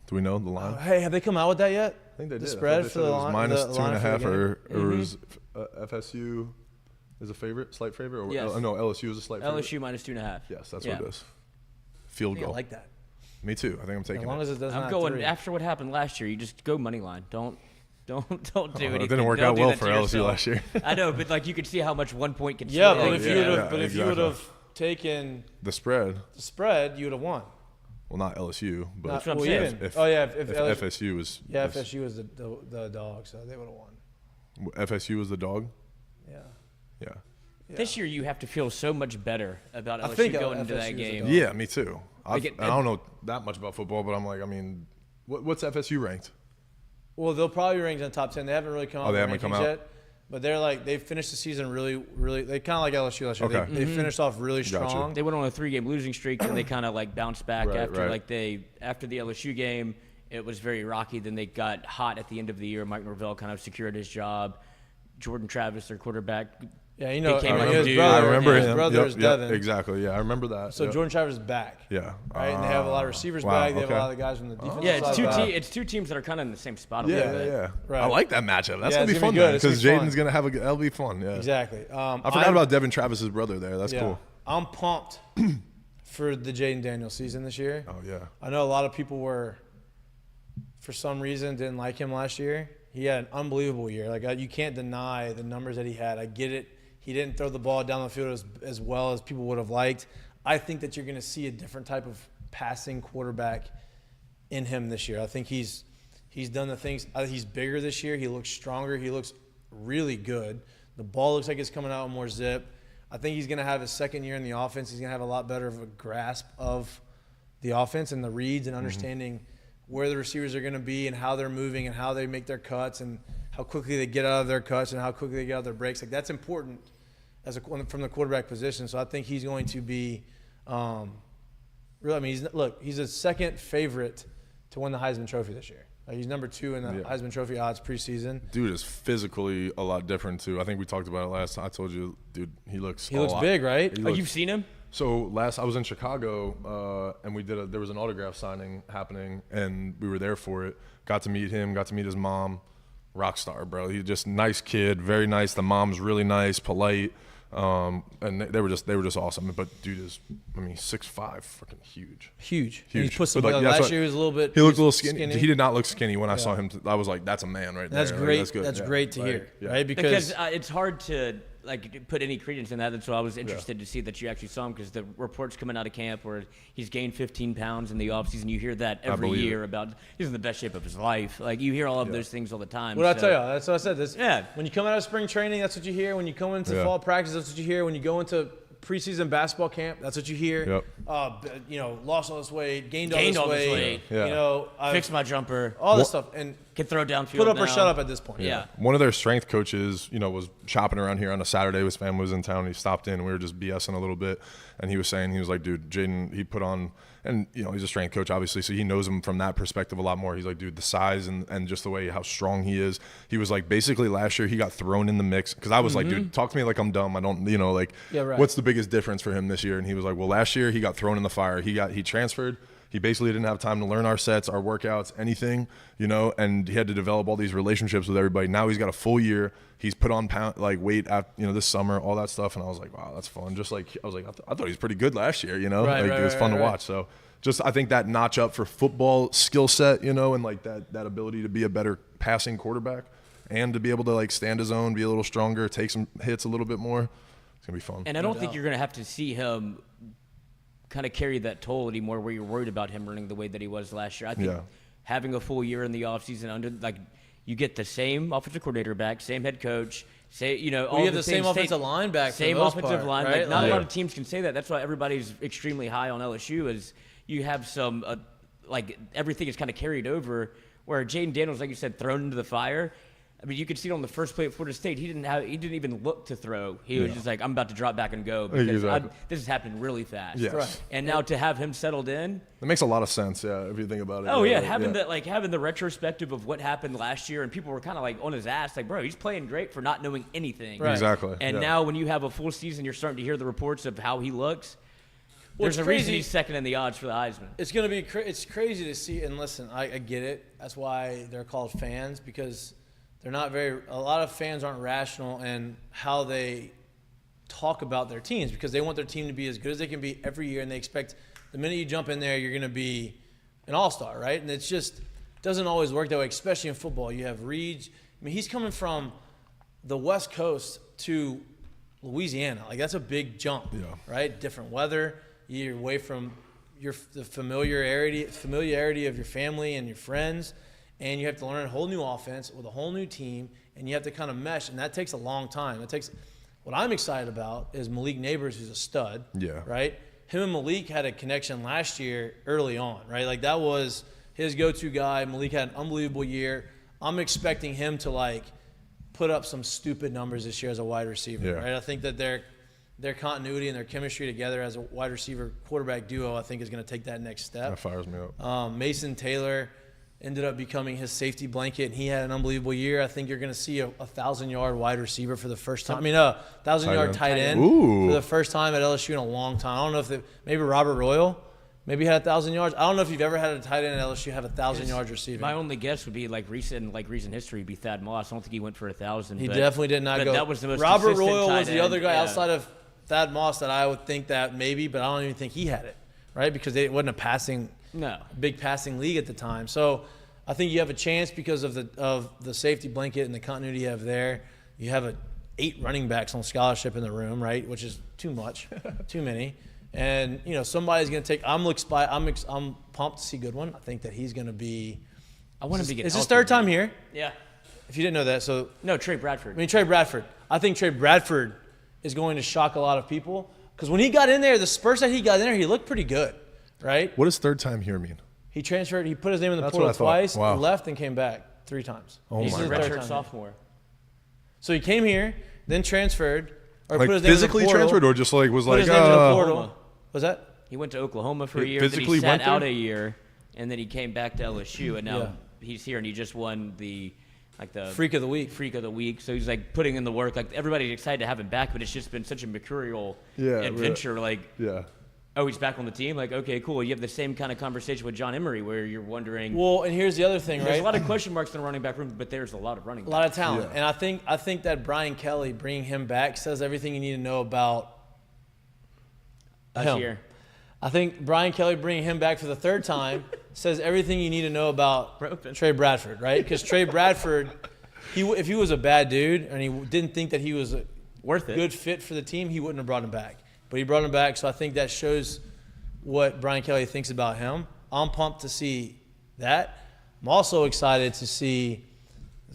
Do we know the line? Hey, have they come out with that yet? I think they did. The spread I thought for they the said it was line, minus the line for the 2.5, game? or is FSU is a favorite, slight favorite? Or, Yes. no, LSU is a slight favorite. LSU minus 2.5. Yes, that's Yeah. what it is. Field I goal. like that. Me too. I think I'm taking As long it. as it doesn't I'm have going 3. after what happened last year. You just go money line. Don't do anything. It didn't work Don't out do well that for to LSU yourself. last year. I know, but like you could see how much 1 point can. Yeah, swing. but if you would have, exactly. taken The spread. the spread, you would have won. Well, not LSU, but Not- what I'm well, saying. even- if, oh yeah, if LSU, FSU was yeah, FSU was the dog, so they would have won. FSU was the dog. Yeah. Yeah. This year you have to feel so much better about I LSU think going FSU into that is a game. dog. Yeah, me too. I Like don't know that much about football, but I'm like, I mean, what's FSU ranked? Well, they'll probably be ranked in the top 10. They haven't really come out Oh, they with haven't come rankings out? yet. But they finished the season really. They kind of like LSU last year. Okay. They finished off really Gotcha. strong. They went on a 3-game losing streak, and they kind of like bounced back Right, after right. after the LSU game. It was very rocky. Then they got hot at the end of the year. Mike Norvell kind of secured his job. Jordan Travis, their quarterback. Yeah, you know, became I like mean, a his dude. brother, I remember his him. brother is Yep, Devin. exactly. Yeah, I remember that. So Yep. Jordan Travis is back. Yeah. Right, and they have a lot of receivers Wow, back. They have a okay. lot of the guys from the defensive Yeah, it's side back. it's two teams that are kind of in the same spot. A Yeah, little yeah, bit. yeah. Right. I like that matchup. That's Yeah, gonna be it's gonna fun be good. It's because gonna be fun. Jaden's gonna have that'll be fun. Yeah. Exactly. I forgot about Devin Travis's brother there. That's cool. I'm pumped for the Jaden Daniels season this year. Oh yeah. I know a lot of people were, for some reason, didn't like him last year. He had an unbelievable year. Like you can't deny the numbers that he had. I get it. He didn't throw the ball down the field as well as people would have liked. I think that you're going to see a different type of passing quarterback in him this year. I think he's done the things. He's bigger this year. He looks stronger. He looks really good. The ball looks like it's coming out with more zip. I think he's going to have his second year in the offense. He's going to have a lot better of a grasp of the offense and the reads and understanding where the receivers are going to be and how they're moving and how they make their cuts and how quickly they get out of their cuts and how quickly they get out of their breaks. Like that's important from the quarterback position. So I think he's going to be really. I mean, he's a second favorite to win the Heisman Trophy this year. He's number 2 in the Heisman Trophy odds preseason. Dude is physically a lot different too. I think we talked about it last time. I told you, dude, he looks Big, right? You've seen him? So I was in Chicago, and there was an autograph signing happening, and we were there for it. Got to meet him, got to meet his mom. Rock star, bro. He's just nice kid, very nice. The mom's really nice, polite, and they were just awesome. But dude is, 6'5", freaking huge. Huge. And Huge. he put some. But, like, last that's what- year he was a little bit. He looked a little skinny. He did not look skinny when I saw him. I was like, that's a man right That's there. great. Like, that's good. That's Yeah, great to right. hear, Yeah. right? Because it's hard to like put any credence in that. That's why I was interested to see that you actually saw him, because the reports coming out of camp where he's gained 15 pounds in the offseason. You hear that every year about he's in the best shape of his life. Like you hear all of those things all the time. What I tell you, that's what I said. Yeah. When you come out of spring training, that's what you hear. When you come into fall practice, that's what you hear. When you go into preseason basketball camp, that's what you hear. Lost all this weight, gained all this weight. Fix my jumper. All this stuff. And can throw downfield. Put up now. or shut up at this point. Yeah. One of their strength coaches, was shopping around here on a Saturday. His family was in town. He stopped in. And we were just BSing a little bit. And he was saying, he was like, dude, Jaden, he put on, and, he's a strength coach, obviously, so he knows him from that perspective a lot more. He's like, dude, the size and just the way how strong he is. He was like, basically last year he got thrown in the mix. Because I was like, dude, talk to me like I'm dumb. I don't, what's the biggest difference for him this year? And he was like, well, last year he got thrown in the fire. He transferred. He basically didn't have time to learn our sets, our workouts, anything, and he had to develop all these relationships with everybody. Now he's got a full year. He's put on weight after, this summer, all that stuff. And I was like, wow, that's fun. Just like, I was like, I thought he was pretty good last year, it was fun to watch. So just, I think that notch up for football skill set, and like that ability to be a better passing quarterback and to be able to like stand his own, be a little stronger, take some hits a little bit more. It's going to be fun. And I don't think you're going to have to see him kind of carry that toll anymore where you're worried about him running the way that he was last year. I think having a full year in the offseason you get the same offensive coordinator back, same head coach, you have the same offensive line back, same offensive line. Right? Not a lot of teams can say that. That's why everybody's extremely high on LSU is you have some everything is kind of carried over where Jaden Daniels, like you said, thrown into the fire. I mean, you could see it on the first play at Florida State. He didn't even look to throw. He was just like, I'm about to drop back and go because this is happening really fast. Yes. Right. And now to have him settled in, it makes a lot of sense. Yeah, if you think about it. Oh yeah, having the retrospective of what happened last year, and people were kind of like on his ass, like, bro, he's playing great for not knowing anything. Right. Exactly. And now when you have a full season, you're starting to hear the reports of how he looks. There's a reason he's second in the odds for the Heisman. It's gonna be it's crazy to see. And listen, I get it. That's why they're called fans, because a lot of fans aren't rational in how they talk about their teams, because they want their team to be as good as they can be every year, and they expect the minute you jump in there, you're going to be an all-star, right? And it's just doesn't always work that way, especially in football. You have Reed. I mean, he's coming from the West Coast to Louisiana. Like, that's a big jump, right? Different weather. You're away from the familiarity of your family and your friends. And you have to learn a whole new offense with a whole new team, and you have to kind of mesh, and that takes a long time. What I'm excited about is Malik Neighbors, who's a stud, right? Him and Malik had a connection last year early on, right? Like, that was his go-to guy. Malik had an unbelievable year. I'm expecting him to, put up some stupid numbers this year as a wide receiver, right? I think that their continuity and their chemistry together as a wide receiver quarterback duo, I think, is going to take that next step. That fires me up. Mason Taylor ended up becoming his safety blanket, and he had an unbelievable year. I think you're going to see a 1,000-yard wide receiver for the first time. I mean, a 1,000-yard tight end for the first time at LSU in a long time. I don't know if maybe Robert Royal maybe had 1,000 yards. I don't know if you've ever had a tight end at LSU have 1,000 yards receiving. My only guess would be recent history would be Thad Moss. I don't think he went for 1,000. He definitely did not go. That was the most Robert consistent Royal was tight the other end. guy outside of Thad Moss that I would think that maybe, but I don't even think he had it, right? Because it wasn't a big passing league at the time. So I think you have a chance because of the safety blanket and the continuity you have there. You have 8 running backs on scholarship in the room, right? Which is too much, too many. And somebody's going to take. I'm pumped to see Goodwin. I think that he's going to be. I want him to get. It's his third time here. Yeah. If you didn't know that, so no, Trey Bradford. Trey Bradford. I think Trey Bradford is going to shock a lot of people because when he got in there, the Spurs that he got in there, he looked pretty good, right? What does third time here mean? He transferred. He put his name in the portal twice, left, and came back 3 times. Oh, he's a redshirt sophomore. So he came here, then transferred, or put his name physically in the portal, transferred, or just was put his name in the portal. Was that? He went to Oklahoma for a year, then he sat out a year, and then he came back to LSU, and now he's here, and he just won the Freak of the Week. So he's putting in the work. Everybody's excited to have him back, but it's just been such a mercurial adventure. Oh, he's back on the team? Okay, cool. You have the same kind of conversation with John Emery where you're wondering. Well, and here's the other thing, right? There's a lot of question marks in the running back room, but there's a lot of running backs. A lot of talent. Yeah. And I think that Brian Kelly bringing him back says everything you need to know about him. Here. I think Brian Kelly bringing him back for the third time says everything you need to know about Trey Bradford, right? Because Trey Bradford, if he was a bad dude and he didn't think that he was worth it. good fit for the team, he wouldn't have brought him back. But he brought him back, so I think that shows what Brian Kelly thinks about him. I'm pumped to see that. I'm also excited to see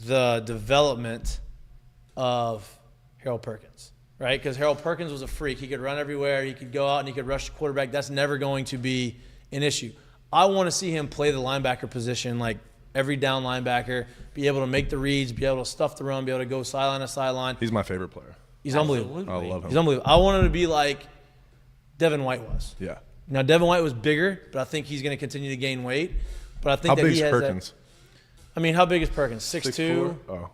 the development of Harold Perkins, right? Because Harold Perkins was a freak. He could run everywhere. He could go out and he could rush the quarterback. That's never going to be an issue. I want to see him play the linebacker position, like every down linebacker, be able to make the reads, be able to stuff the run, be able to go sideline to sideline. He's my favorite player. He's unbelievable. I love him. He's unbelievable. I want him to be like Devin White was. Yeah. Now, Devin White was bigger, but I think he's going to continue to gain weight. But I think How that big he is has Perkins? I mean, how big is Perkins? 6'2"? 6'4"? Oh.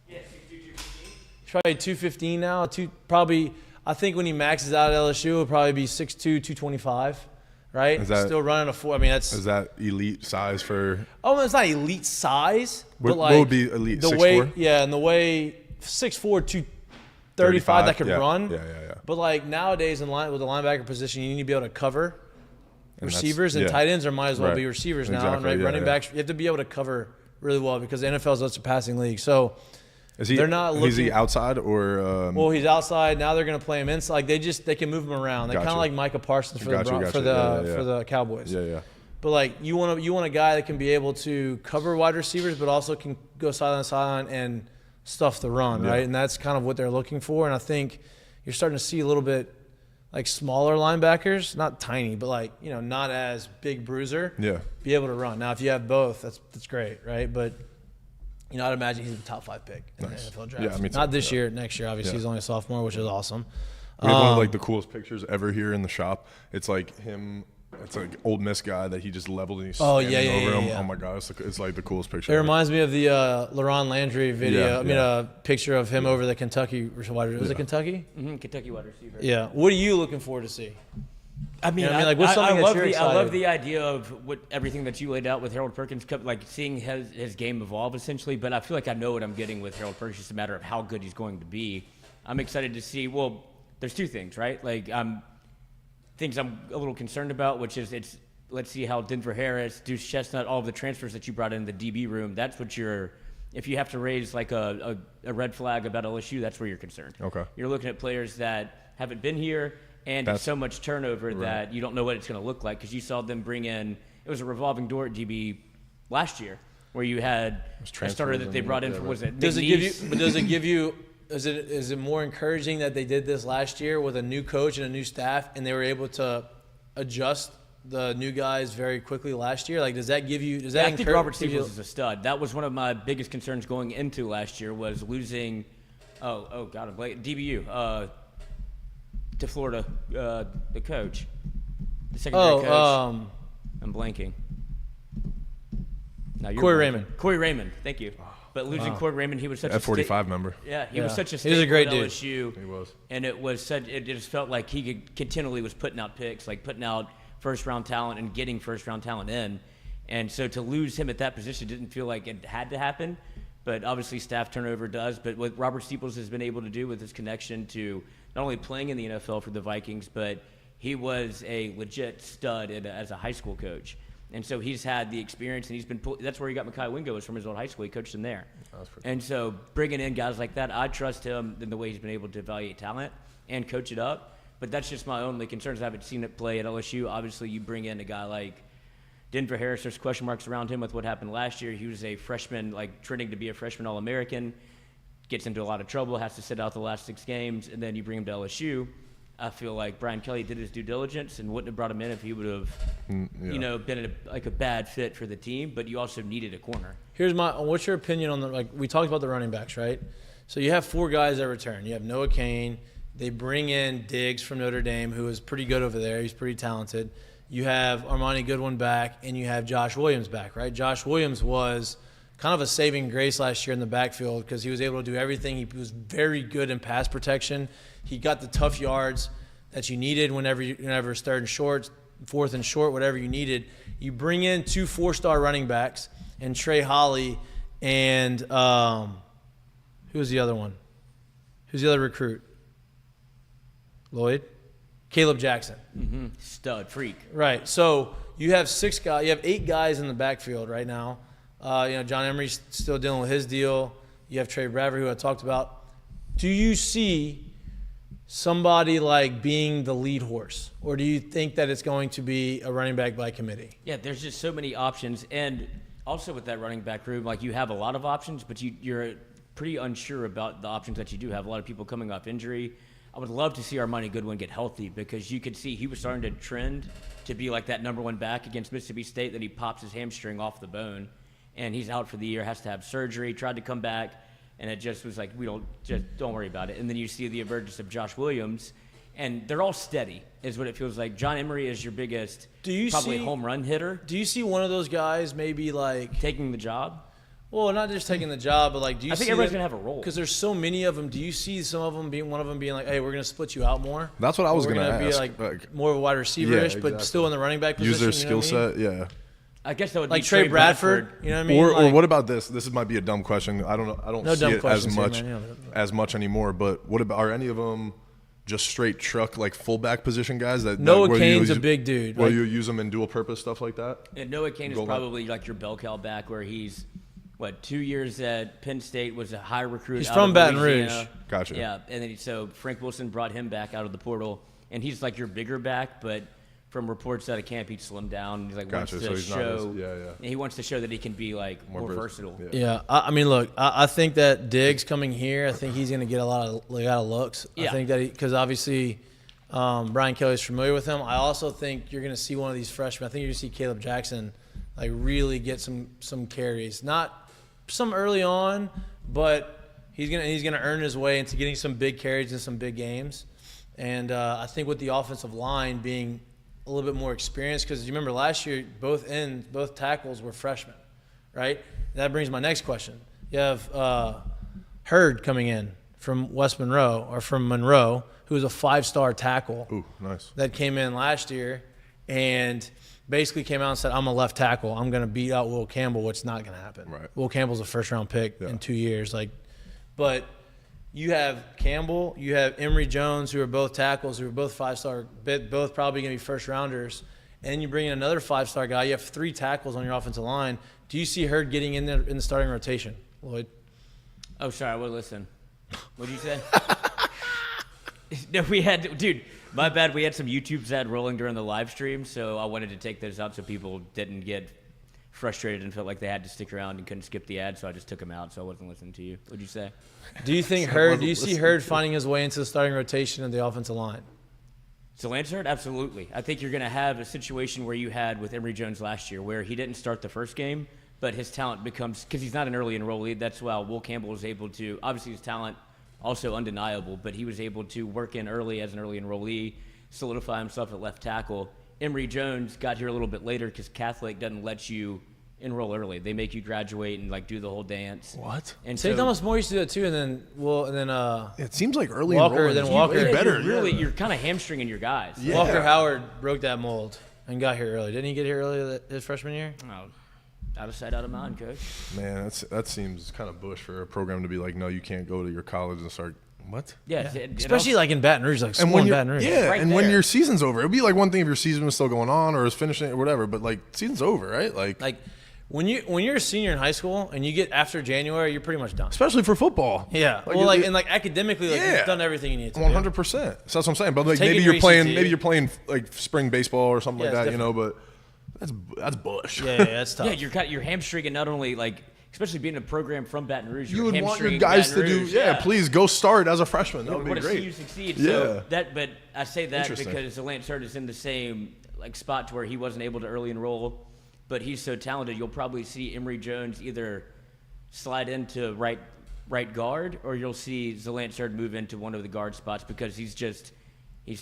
He's probably 215 now. Probably, I think when he maxes out at LSU, it'll probably be 6'2", 225, right? Is that- Still running a 4. I mean, that's. Is that elite size for? Oh, it's not elite size, but What like would be elite? the 6'4"? way, yeah, and the way 6'4", 235 that could yeah. run. Yeah. But like nowadays in line with the linebacker position, you need to be able to cover And that's- receivers and yeah. tight ends, or might as well Right. be receivers now. Exactly, Right, yeah, running yeah. backs, you have to be able to cover really well because the NFL is such a passing league. So Is he? they're not Is he looking- outside or? well, he's outside now. They're going to play him inside. Like they can move him around. They're kind Gotcha. of like Micah Parsons for Gotcha, the gotcha. for the Yeah. for the Cowboys. Yeah. But like you want a guy that can be able to cover wide receivers, but also can go sideline to sideline and stuff the run, Yeah. right? And that's kind of what they're looking for. And I think you're starting to see a little bit like smaller linebackers, not tiny, but like not as big bruiser. Yeah. Be able to run. Now, if you have both, that's great, right? But I'd imagine he's a top 5 pick in Nice. the NFL draft. Yeah, me too. Not this Yeah. year, next year. Obviously, Yeah. he's only a sophomore, which is awesome. We have one of like the coolest pictures ever here in the shop. It's like him. It's like Old Miss guy that he just leveled and he's standing over him. yeah. Oh my god, it's like the coolest picture. It ever. reminds me of the LaRon Landry video. Yeah, I mean, yeah. a picture of him over the Kentucky wide receiver. Was it Kentucky? Kentucky wide receiver. Yeah. What are you looking forward to see? I mean, You know what I mean? Like, what's something that love you're I excited? love the idea of everything that you laid out with Harold Perkins, like seeing his game evolve essentially. But I feel like I know what I'm getting with Harold Perkins. It's just a matter of how good he's going to be. I'm excited to see. Well, there's two things, right? Like things I'm a little concerned about, which is let's see how Denver Harris, Deuce Chestnut, all of the transfers that you brought in the DB room. That's what if you have to raise like a red flag about LSU, that's where you're concerned. Okay. You're looking at players that haven't been here. And it's so much turnover that you don't know what it's going to look like because you saw them bring in – it was a revolving door at DB last year where you had a starter that they brought in for – was it Does it give you – is it more encouraging that they did this last year with a new coach and a new staff and they were able to adjust the new guys very quickly last year? Like, does that give you – I think Robert Steeples is a stud. That was one of my biggest concerns going into last year was losing – oh, God, I'm blanking. DBU to Florida, the coach, the secondary coach. I'm blanking. No, you're Corey blanking. Raymond. Corey Raymond, thank you. But losing Corey Raymond, he was such a F45 member. Yeah, he was such a He was a great staple at dude. LSU. He was. And it just felt like he continually was putting out picks, like putting out first-round talent and getting first-round talent in. And so to lose him at that position didn't feel like it had to happen. But obviously staff turnover does. But what Robert Steeples has been able to do with his connection to not only playing in the NFL for the Vikings, but he was a legit stud as a high school coach. And so he's had the experience, and he's been that's where he got Mekhi Wingo, is from his old high school. He coached him there. And so bringing in guys like that, I trust him in the way he's been able to evaluate talent and coach it up. But that's just my only concerns. I haven't seen it play at LSU. Obviously, you bring in a guy like Denver Harris, there's question marks around him with what happened last year. He was a freshman, like trending to be a freshman All-American, gets into a lot of trouble, has to sit out the last 6 games, and then you bring him to LSU. I feel like Brian Kelly did his due diligence and wouldn't have brought him in if he would have, been a bad fit for the team. But you also needed a corner. What's your opinion on we talked about the running backs, right? So you have 4 guys that return. You have Noah Cain. They bring in Diggs from Notre Dame, who is pretty good over there. He's pretty talented. You have Armani Goodwin back, and you have Josh Williams back, right? Josh Williams was kind of a saving grace last year in the backfield because he was able to do everything. He was very good in pass protection. He got the tough yards that you needed whenever it's 3rd and short, 4th and short, whatever you needed. You bring in 2 4-star running backs and Trey Holly and who was the other one? Who's the other recruit? Lloyd? Caleb Jackson. Mm-hmm. Stud, freak. Right. So you have 6 guys. You have 8 guys in the backfield right now. John Emery's still dealing with his deal. You have Trey Bradford, who I talked about. do you see somebody like being the lead horse, or do you think that it's going to be a running back by committee? Yeah, there's just so many options, and also with that running back room, like you have a lot of options, but you're pretty unsure about the options that you do have. A lot of people coming off injury. I would love to see Armani Goodwin get healthy because you could see he was starting to trend to be like that number one back against Mississippi State. Then he pops his hamstring off the bone, and he's out for the year. Has to have surgery. Tried to come back, and it just was like don't worry about it. And then you see the emergence of Josh Williams, and they're all steady, is what it feels like. John Emery is your biggest, probably home run hitter. Do you see one of those guys maybe like taking the job? Well, not just taking the job, but like, do you I think see everybody's going to have a role. Because there's so many of them. Do you see some of them being, one of them being like, hey, we're going to split you out more? That's what I was going to ask. Be like more of a wide receiver-ish, but still in the running back position. Use their skill set, yeah. I guess that would like be Trey Bradford. You know what I mean? Or what about this? This might be a dumb question. I don't see it as much anymore. But what about, are any of them just straight truck like fullback position guys? Noah Cain's a big dude. Where you use them in dual purpose stuff like that? And Noah Cain is probably like your bell cow back, where he's 2 years at Penn State, was a high recruit. He's from Baton Rouge. Gotcha. Yeah, and then so Frank Wilson brought him back out of the portal, and he's like your bigger back, but from reports out of camp, he slimmed down. He's like wants to show. He wants to show that he can be like more versatile. Yeah, I mean, look, I think that Diggs coming here, I think he's going to get a lot of looks. Yeah. I think that because obviously Brian Kelly's familiar with him. I also think you're going to see one of these freshmen. I think you're going to see Caleb Jackson like really get some carries, not some early on, but he's gonna earn his way into getting some big carries in some big games. And I think with the offensive line being a little bit more experienced, because you remember last year both tackles were freshmen, right? That brings my next question. You have Hurd coming in from West Monroe, or from Monroe, who was a 5-star tackle. Ooh, nice. That came in last year and basically came out and said, I'm a left tackle. I'm going to beat out Will Campbell, which is not going to happen. Right. Will Campbell's a first-round pick in 2 years. But you have Campbell, you have Emory Jones, who are both tackles, who are both 5-star, both probably going to be first-rounders. And you bring in another 5-star guy. You have 3 tackles on your offensive line. Do you see Hurd getting in the starting rotation, Lloyd? Oh, sorry. I would listen. What did you say? No, dude, my bad. We had some YouTube ads rolling during the live stream, so I wanted to take those out so people didn't get frustrated and felt like they had to stick around and couldn't skip the ad, so I just took them out, so I wasn't listening to you. What'd you say? Do you think Hurd? Do you see Hurd finding his way into the starting rotation of the offensive line? So Lance Hurd, absolutely. I think you're going to have a situation where you had with Emory Jones last year, where he didn't start the first game, but his talent becomes, because he's not an early enrollee, that's why Will Campbell was able to, obviously his talent also undeniable, but he was able to work in early as an early enrollee, solidify himself at left tackle. Emory Jones got here a little bit later because Catholic doesn't let you enroll early. They make you graduate and like do the whole dance. What? And St. Thomas More used to do that too, and then it seems like early Walker. enrollment Then Walker better. You're kind of hamstringing your guys. Yeah. Walker Howard broke that mold and got here early. Didn't he get here early his freshman year? Oh, out of sight, out of mind, coach. Man, that seems kind of bush for a program to be like, no, you can't go to your college and start. What? Yeah, especially like in Baton Rouge, like and when Baton Rouge. Yeah, right and there. when your season's over, it'd be like one thing if your season was still going on or is finishing or whatever, but like season's over, right? Like when you're a senior in high school and you get after January, you're pretty much done. especially for football. Yeah, and academically, you've done everything you need to. 100%. So that's what I'm saying. But like Taking maybe your you're playing like spring baseball or something Yeah, like that, it's you know. But that's bush. Yeah, that's tough. Yeah, you're hamstringing not only like, especially being in a program from Baton Rouge. You would want your hamstringing guys Baton to do, Rouge. please go start as a freshman. That We would be want to see great. you succeed. Yeah. So but I say that Interesting. because Lance Hurd is in the same like spot to where he wasn't able to early enroll, but he's so talented. You'll probably see Emory Jones either slide into right guard, or you'll see Zalance Hurd move into one of the guard spots because he's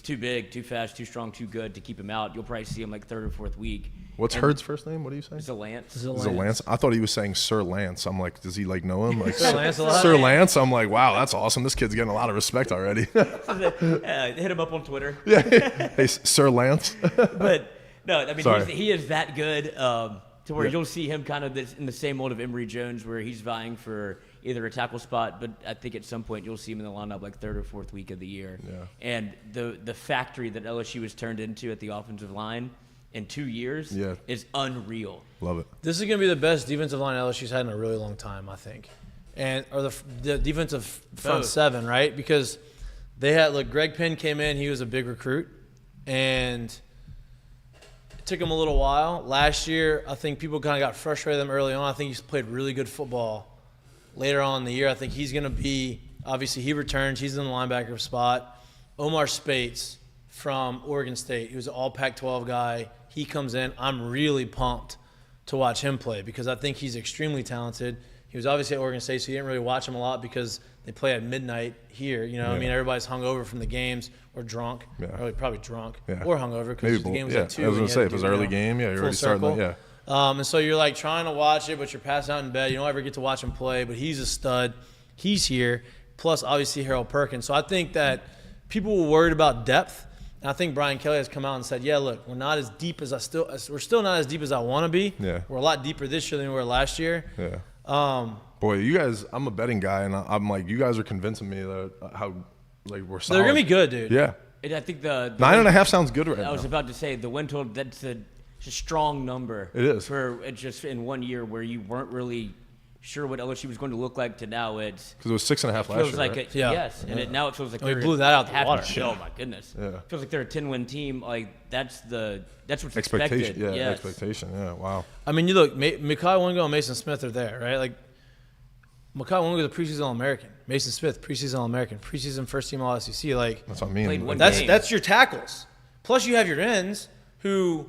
too big, too fast, too strong, too good to keep him out. You'll probably see him like third or fourth week. What's Hurd's first name? What do you say? Zalance. Lance. I thought he was saying Sir Lance. I'm like, does he like know him? Like Sir Lance a lot? Sir Lance. I'm like, wow, that's awesome. This kid's getting a lot of respect already. Hit him up on Twitter. Yeah. Hey, Sir Lance. But no, I mean Sorry. he is that good to where you'll see him kind of in the same mold of Emory Jones, where he's vying for either a tackle spot, but I think at some point you'll see him in the lineup like third or fourth week of the year. Yeah. And the factory that LSU has turned into at the offensive line in 2 years is unreal. Love it. This is going to be the best defensive line LSU's had in a really long time, I think. or the defensive front Both. seven, right? Because they had Greg Penn came in. He was a big recruit, and it took him a little while. Last year, I think people kind of got frustrated with him early on. I think he's played really good football. Later on in the year, I think he's going to be – obviously, he returns. He's in the linebacker spot. Omar Spates from Oregon State. He was an all Pac-12 guy. He comes in. I'm really pumped to watch him play because I think he's extremely talented. He was obviously at Oregon State, so you didn't really watch him a lot because they play at midnight here. You know what I mean? Everybody's hungover from the games or drunk. Yeah. Probably drunk Yeah. or hungover because the game was at 2. I was going to and you say, had if it was do, early game, you're full already starting circle. that, And so you're trying to watch it, but you're passing out in bed. You don't ever get to watch him play, but he's a stud. He's here. Plus, obviously, Harold Perkins. So I think that people were worried about depth. And I think Brian Kelly has come out and said, yeah, look, we're not as deep as we're still not as deep as I want to be. Yeah. We're a lot deeper this year than we were last year. Yeah. Boy, you guys, I'm a betting guy, and I'm like, you guys are convincing me that we're solid. They're going to be good, dude. Yeah. And I think the 9.5 sounds good right now. I was about to say the win total. That's a strong number. It is for just in 1 year where you weren't really sure what LSU was going to look like to now. It's because it was 6.5 last feels year. like right? yes, and now it feels like We they're blew that out the half- water. Oh my goodness! Yeah. Feels like they're a 10-win team. Like that's what's Expectation. expected. Yeah, Yes. expectation. Yeah, wow. I mean, you look, Mikie Wingo and Mason Smith are there, right? Like, Mikie Wingo is a preseason All-American. Mason Smith, preseason All-American. Preseason first-team All-SEC. Like, That's what I mean. Played one Like, game. that's your tackles. Plus, you have your ends who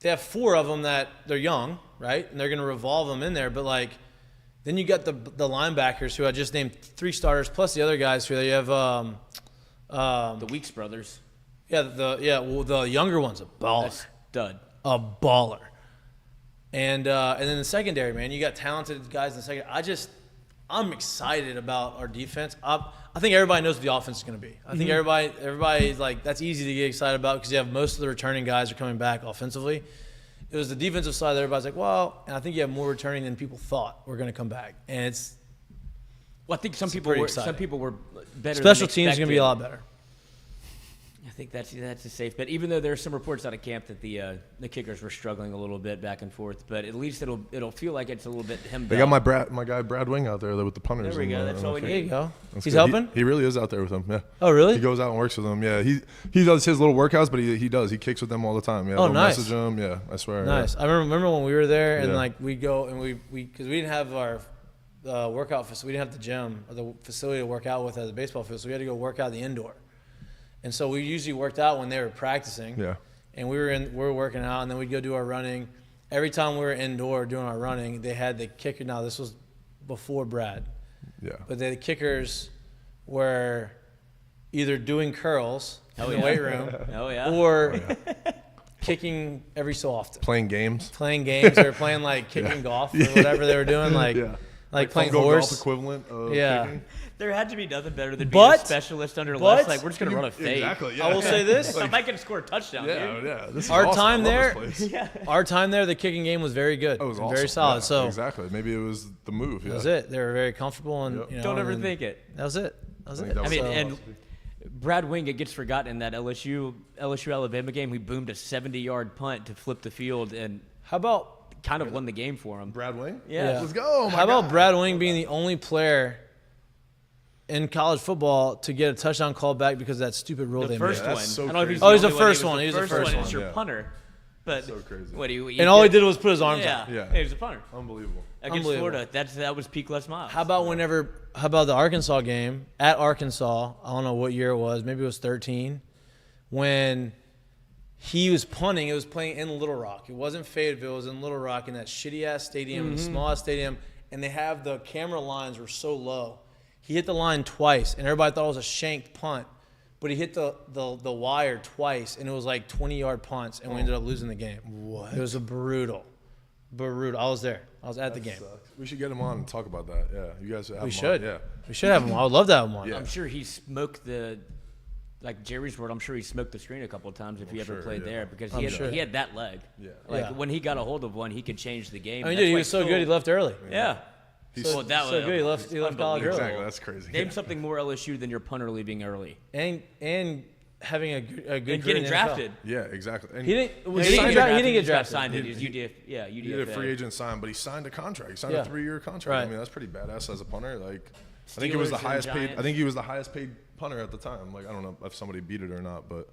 they have 4 of them that they're young, right? And they're going to revolve them in there. But, then you got the linebackers who I just named 3 starters, plus the other guys who you have The Weeks brothers. the younger one's a baller. That's stud. A baller. And then the secondary, man, you got talented guys in the secondary. I'm excited about our defense. I think everybody knows what the offense is going to be. I think everybody's like, that's easy to get excited about because you have most of the returning guys are coming back offensively. It was the defensive side that everybody's like, well, and I think you have more returning than people thought were going to come back. And Well, I think some people pretty were exciting. better. special than teams is going to be a lot expected. better. I think that's a safe bet. Even though there are some reports out of camp that the kickers were struggling a little bit back and forth, but at least it'll feel like it's a little bit hemmed They up. got my guy Brad Wing out there with the punters. There we go. and, That's and all we the- There you go. That's He's good. helping? He really is out there with them. Yeah. Oh, really? He goes out and works with them. Yeah. He does his little workouts, but he does. He kicks with them all the time. Yeah. Oh, they'll nice. Message him. Yeah. I swear. Nice. I remember when we were there and Yeah. we'd go and we because we didn't have our workout facility. We didn't have the gym or the facility to work out with at the baseball field, so we had to go work out the indoor. And so we usually worked out when they were practicing. Yeah. And we were working out, and then we'd go do our running. Every time we were indoor doing our running, they had the kicker. Now this was before Brad, Yeah. but the kickers were either doing curls in the weight room, Oh yeah. or kicking every so often. Playing games. Playing games, they were playing kicking golf or whatever they were doing, like playing Go horse. golf equivalent of Yeah. kicking. There had to be nothing better than being a But- specialist under but- Les. We're just gonna run a fade. Exactly. Yeah. I will say this: I might get score a touchdown. Yeah. dude. Yeah. This is Our awesome. time I love there- this place. our time there, the kicking game was very good. It was and awesome. very solid. Yeah, So exactly. Maybe it was the move. Yeah. that was it. They were very comfortable, and Yep. Don't ever and think it. that was it. That was I it. think that I was mean, So- and Brad Wing, it gets forgotten in that LSU Alabama game. We boomed a 70-yard punt to flip the field and how about kind of won the game for him. Brad Wing. Yeah. Let's go. Oh, my how about God. Brad Wing being the only player in college football to get a touchdown called back because of that stupid rule The they first made? That's one. so I don't know if crazy. the Oh, he's the only first He one. He was the first It's one. your Yeah. punter. But So crazy. what do you? And all he did was put his arms Yeah. out. Yeah. He was a punter Unbelievable. against Unbelievable. Florida. That was peak Les Miles. How about the Arkansas game at Arkansas? I don't know what year it was. Maybe it was 13. When he was punting, it was playing in Little Rock. It wasn't Fayetteville. It was in Little Rock in that shitty-ass stadium, small-ass stadium. And they have the camera lines were so low. He hit the line twice, and everybody thought it was a shanked punt. But he hit the wire twice, and it was like 20-yard punts, and we ended up losing the game. What? It was a brutal. I was there. I was at the game. Sucks. We should get him on and talk about that. Yeah. You guys should have We him should. on. Yeah. We should have him. I would love to have him on. Yeah. I'm sure he smoked like Jerry's word. I'm sure he smoked the screen a couple of times if he ever sure, played yeah. there because I'm sure. he had that leg. Yeah. Like Yeah. when he got a hold of one, he could change the game. I mean, That's dude, he why was so still- good he left early. Yeah. So good. He left college early. Exactly. That's crazy. Name Yeah. something more LSU than your punter leaving early. And having a good And career getting in the drafted. Yeah, exactly. And NFL. He didn't. He He didn't didn't get got drafted. signed at his UDF. Yeah, he did a free UDFA. agent sign, but he signed a contract. He signed Yeah. a 3-year contract. Right. I mean, that's pretty badass as a punter. Like, I think it was the Steelers and highest paid. Giants. I think he was the highest paid punter at the time. Like, I don't know if somebody beat it or not, but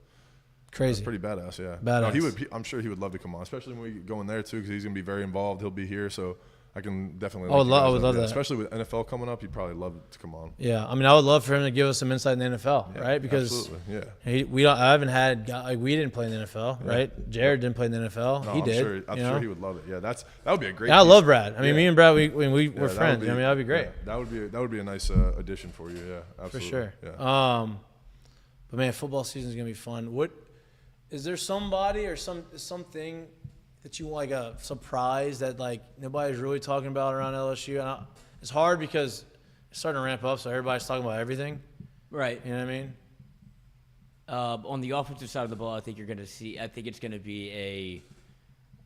Crazy. it's pretty badass. Yeah. Badass. No, he would. I'm sure he would love to come on, especially when we go in there too, because he's gonna be very involved. He'll be here, so I can definitely. I would link you I guys would up. love Yeah, that. especially with NFL coming up. He'd probably love to come on. Yeah, I mean, I would love for him to give us some insight in the NFL, Yeah, right? Because absolutely. Yeah. I haven't had like we didn't play in the NFL, right? Jared didn't play in the NFL. No, he I'm did. Sure, I'm you sure know? he would love it. Yeah, that would be a great. Yeah, I piece. love Brad. I mean, Yeah. me and Brad, we're Yeah, friends. that would I mean, that'd be great. Yeah, that would be a nice addition for you. Yeah, For absolutely. sure. Yeah. But man, football season is gonna be fun. What is there somebody or something that you want, like a surprise that like nobody's really talking about around LSU? And it's hard because it's starting to ramp up, so everybody's talking about everything. Right. You know what I mean? On the offensive side of the ball, I think it's going to be a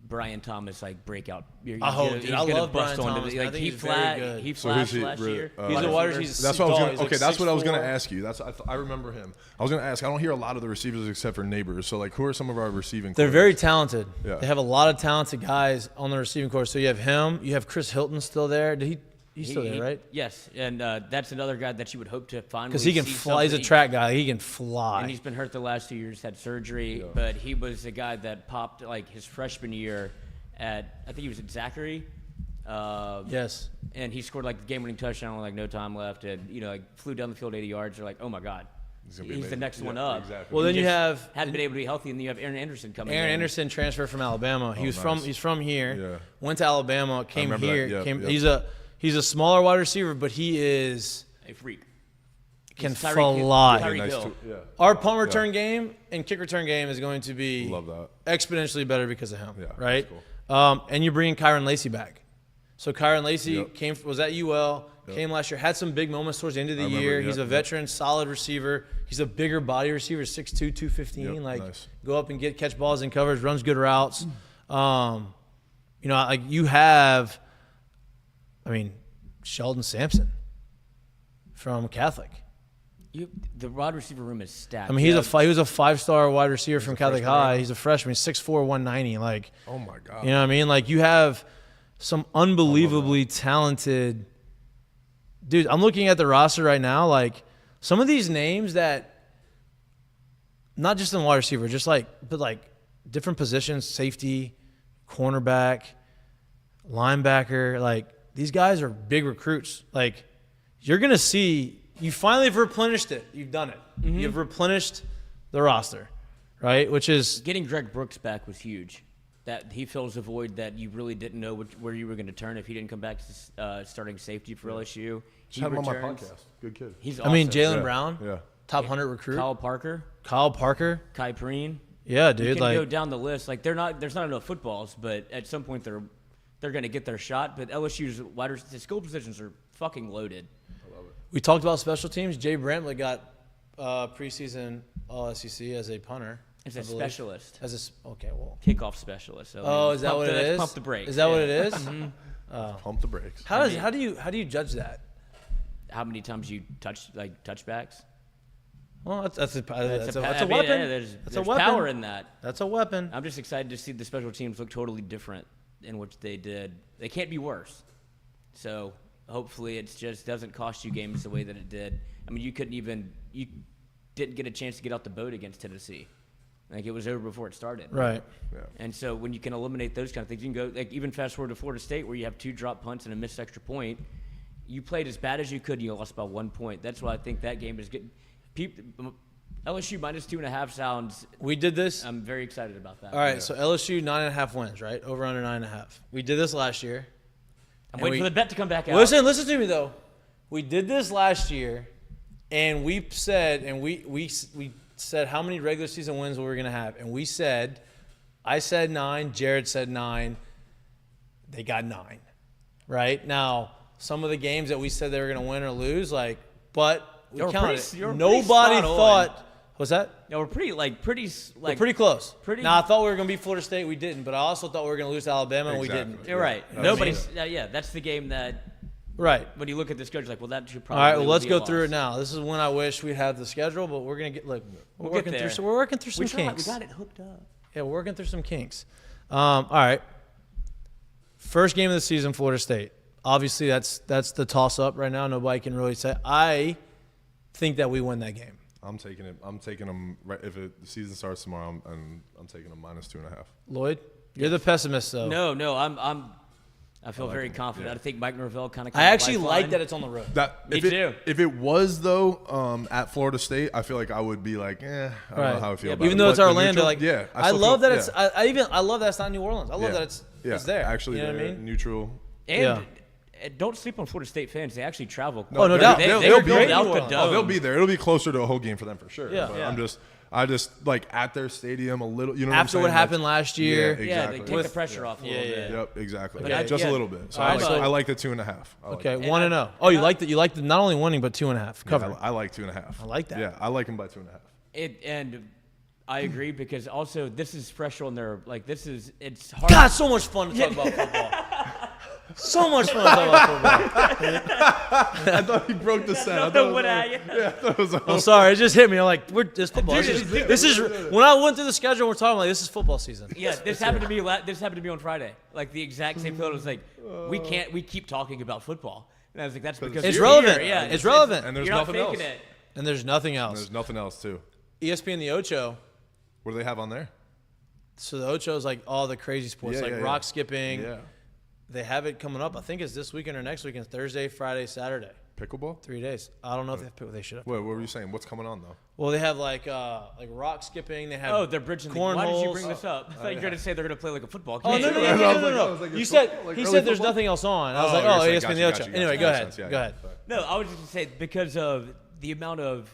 Brian Thomas like breakout. I love Brian Thomas. Man. I think he's very good. He So flashed who's he? last year. He's a wide receiver. He's That's what I was tall. gonna. He's Okay, like that's what I was gonna 6'4". ask you. I remember him. I was gonna ask. I don't hear a lot of the receivers except for Neighbors. So like, who are some of our receiving? They're corners? very talented. Yeah. They have a lot of talented guys on the receiving corps. So you have him. You have Chris Hilton still there. He's still there, right? Yes, and that's another guy that you would hope to find Because he can fly. He's a track guy. He can fly. And he's been hurt the last 2 years, had surgery, but he was a guy that popped like his freshman year at, I think he was at Zachary. Yes. And he scored like the game-winning touchdown with like no time left, and like flew down the field 80 yards. They're like, oh my god, He's gonna be he's the amazing. next one Yeah, up. exactly. Well, then He you just have hadn't been able to be healthy, and then you have Aaron Anderson coming. Aaron in. Anderson transferred from Alabama. He's from here. Yeah. Went to Alabama. Came remember that. here. Yep. He's a smaller wide receiver, but he is a freak. can He's Tyreek fly. Tyreek Nice Hill. yeah. Our punt return game and kick return game is going to be Love that. exponentially better because of him. Yeah, right. that's And you're bringing Kyron Lacey back. So Kyron Lacey Yep. was at UL. Came last year. Had some big moments towards the end of the remember, year. yep, He's a yep. veteran, solid receiver. He's a bigger body receiver, 6'2", 215. Yep, like nice. go up and catch balls in coverage, runs good routes. Like you have, I mean, Sheldon Sampson from Catholic. The wide receiver room is stacked. I mean, he was a 5-star wide receiver from Catholic High. He's a freshman. He's 6'4", 190. Like, Oh my god. you know what I mean? Like you have some unbelievably talented dude. I'm looking at the roster right now. Like some of these names that, not just in wide receiver, but like different positions: safety, cornerback, linebacker. Like these guys are big recruits. Like you're gonna see. You finally have replenished it. You've done it. Mm-hmm. You've replenished the roster, right? Which is Getting Greg Brooks back was huge. That he fills a void that you really didn't know where you were going to turn if he didn't come back to starting safety for LSU. Just had him on my podcast. Good kid. He's I mean, awesome. Jalen Yeah, Brown, yeah. top 100 recruit. Kyle Parker, Kyle Parker. Kai Preen. Yeah, You dude. can go Like, down the list. Like there's not enough footballs, but at some point they're going to get their shot. But LSU's the skill positions are fucking loaded. we talked about special teams. Jay Bramlett got preseason All-SEC as a punter. As I a believe. specialist, Okay, well. kickoff specialist. So Oh, is that what it is? Pump the brakes. Is that what yeah. it is? Pump the brakes. How do you judge that? How many times you touchbacks? Well, that's a I mean, weapon. yeah, there's That's a weapon. power in that. That's a weapon. I'm just excited to see the special teams look totally different in which they did. They can't be worse. So hopefully it just doesn't cost you games the way that it did. I mean, you didn't get a chance to get out the boat against Tennessee. Like it was over before it started. Right. Yeah. And so when you can eliminate those kind of things, you can go like even fast forward to Florida State where you have 2 drop punts and a missed extra point. You played as bad as you could and you lost by 1 point. That's why I think that game is good. LSU minus 2.5 sounds. We did this. I'm very excited about that. All right, so LSU 9.5 wins, right? Over under 9.5. We did this last year. I'm waiting for the bet to come back out. Listen to me though. We did this last year, and we said, we said how many regular season wins we were gonna have, and we said, I said 9, Jared said 9. They got 9, right? Now some of the games that we said they were gonna win or lose, but we You're counted. pretty- you're Nobody pretty spot thought. on. What's that? Yeah, we're pretty We're pretty close. pretty- Now I thought we were gonna beat Florida State. We didn't, but I also thought we were gonna lose to Alabama, and we Exactly. didn't. You're right. Yeah. Nobody's. That's the game that Right. When you look at the schedule, like, well, that should All probably. right, well, let's be go a through loss. it now. This is when I wish we'd have the schedule, but we're gonna get look. We're We'll working get there. through. So we're working through some We kinks. got it hooked up. Yeah, we're working through some kinks. All right. First game of the season, Florida State. Obviously, that's the toss-up right now. Nobody can really say. I think that we win that game. I'm taking it. I'm taking them. Right, if the season starts tomorrow, I'm taking them -2.5. Lloyd, you're the pessimist, though. No, I feel very confident. yeah. I think Mike Norvell kind of. I actually like that it's on the road. Me too. If it was though, at Florida State, I feel like I would be like, I don't know how I feel about Even it. though it's But the Orlando, neutral- like yeah, I still love feel- that it's. I love that it's not New Orleans. I love that it's there. Actually, you know what I they're mean? neutral. And don't sleep on Florida State fans. They actually travel. Oh, no They're- doubt. They They'll be built in out New the Orleans. dome. They'll be there. It'll be closer to a whole game for them for sure. Yeah. But Yeah. I just like at their stadium a little. You know, After what what I'm saying? happened last year. Yeah, Yeah, they exactly. take the pressure off a little bit. Yep, exactly. But Yeah, I- just yeah. a little bit. So All right, so- I like the 2.5. I like Okay, it. 1-0. Oh, you like the not only winning but 2.5 cover. Yeah, I like 2.5. I like that. Yeah, I like them by 2.5. And I agree because also this is fresh on their it's hard. God, so much fun to talk about football. So much fun to talk about football. I thought he broke the set. I Nothing went at you. Yeah, I thought it was I'm sorry, it just hit me. I'm like, this football. This is when I went through the schedule. We're talking like this is football season. Yeah, this happened to me. This happened to me on Friday. Like the exact same thing. It was like we keep talking about football, and I was like, that's because It's you're relevant. here. Yeah, It's relevant. And there's you're not nothing faking else. it. And there's nothing And else. there's nothing else too. ESPN the Ocho. What do they have on there? So the Ocho is like all the crazy sports, Yeah, like yeah, rock yeah. skipping. Yeah. They have it coming up. I think it's this weekend or next weekend. Thursday, Friday, Saturday. Pickleball? 3 days. I don't know if they should have. What were you saying? What's coming on though? Well, they have like rock skipping. They have Oh, they're bridging. Why did you bring this up? I thought you were going to say they're going to play like a football game. Oh no! I was like, You it's said football, like he early said there's football? nothing else on. I was Oh, like, you're oh, saying, ESPN the gotcha, Ocho. gotcha, Anyway, gotcha. go Makes ahead. sense, yeah, Go yeah. ahead. No, I was just going to say because of the amount of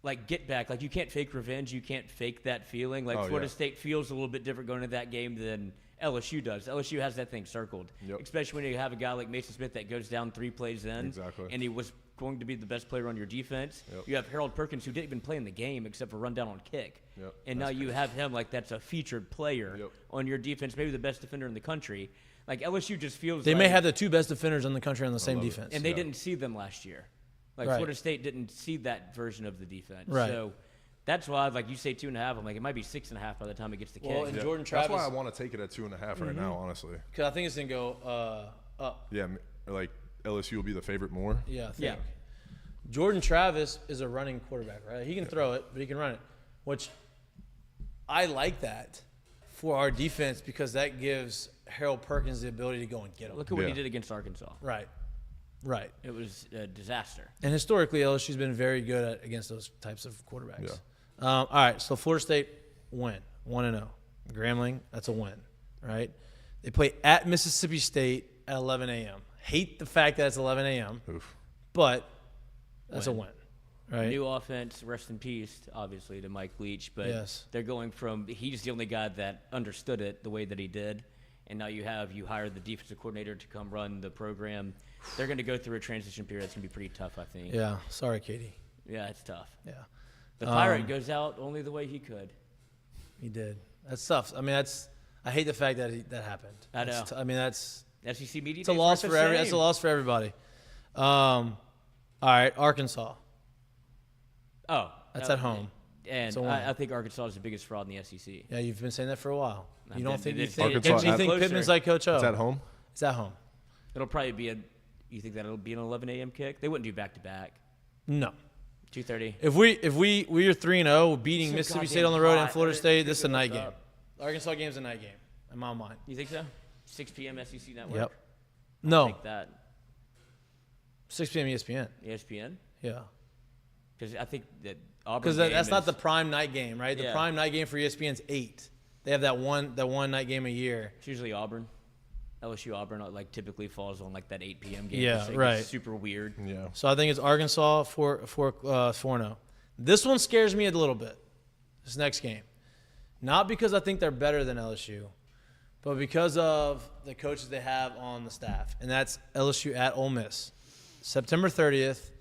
like get back. Like you can't fake revenge. You can't fake that feeling. Like Oh, Florida yeah. State feels a little bit different going into that game than LSU does. LSU has that thing circled, Yep. especially when you have a guy like Mason Smith that goes down 3 plays in, Exactly. and he was going to be the best player on your defense. Yep. You have Harold Perkins, who didn't even play in the game except for run down on kick, Yep. and now you have him like that's a featured player Yep. on your defense, maybe the best defender in the country. Like LSU just feels They like, may have the two best defenders in the country on the same love it. defense. and they didn't see them last year. Like Right. Florida State didn't see that version of the defense. Right. So that's why, like you say, 2.5. I'm like, it might be 6.5 by the time it gets to kick. Well, and Yeah. Jordan Travis. That's why I want to take it at 2.5 right now, honestly. Because I think it's gonna go up. Yeah, like LSU will be the favorite more. Yeah, I think. Yeah. Jordan Travis is a running quarterback, right? He can throw it, but he can run it, which I like that for our defense because that gives Harold Perkins the ability to go and get him. Look at what he Yeah. did against Arkansas. Right. Right. It was a disaster. And historically, LSU's been very good against those types of quarterbacks. All right, so Florida State win, 1-0. Grambling, that's a win, right? They play at Mississippi State at 11 a.m. Hate the fact that it's 11 a.m., Oof. but that's a win, right? New offense, rest in peace, obviously, to Mike Leach. But Yes. they're going from he's the only guy that understood it the way that he did. And now you hired the defensive coordinator to come run the program. They're going to go through a transition period. It's going to be pretty tough, I think. Yeah, sorry, Katie. Yeah, it's tough. Yeah, The Pirate goes out only the way he could. he did. That's tough. I mean, I hate the fact that that happened. I That's know. I mean, that's SEC media. it's a days loss weren't for the that's a same. loss for everybody. All right, Arkansas. Oh, That's no, at home. And It's a win. I think Arkansas is the biggest fraud in the SEC. Yeah, you've been saying that for a while. You don't been- think it's- Arkansas you at- think closer. Pittman's like Coach O? It's at home. It's at home. It'll probably be you think that it'll be an 11 a.m. kick? They wouldn't do back to back. No. 2:30. If we are 3-0, beating So Mississippi goddamn State on the road hot. and Florida State, this is a Pick night those game. up. Arkansas game's a night game in my mind. You think so? 6 p.m. SEC Network. Yep. No, Take that. 6 p.m. ESPN. ESPN. Yeah. Because I think that Auburn. Because game that's not is- the prime night game, right? The Yeah. prime night game for ESPN's 8. They have that one night game a year. It's usually Auburn. LSU Auburn like typically falls on like that 8 p.m. game. Yeah, so it's right. Super weird. Yeah. So I think it's Arkansas 4-0. This one scares me a little bit. This next game, not because I think they're better than LSU, but because of the coaches they have on the staff, and that's LSU at Ole Miss, September 30th.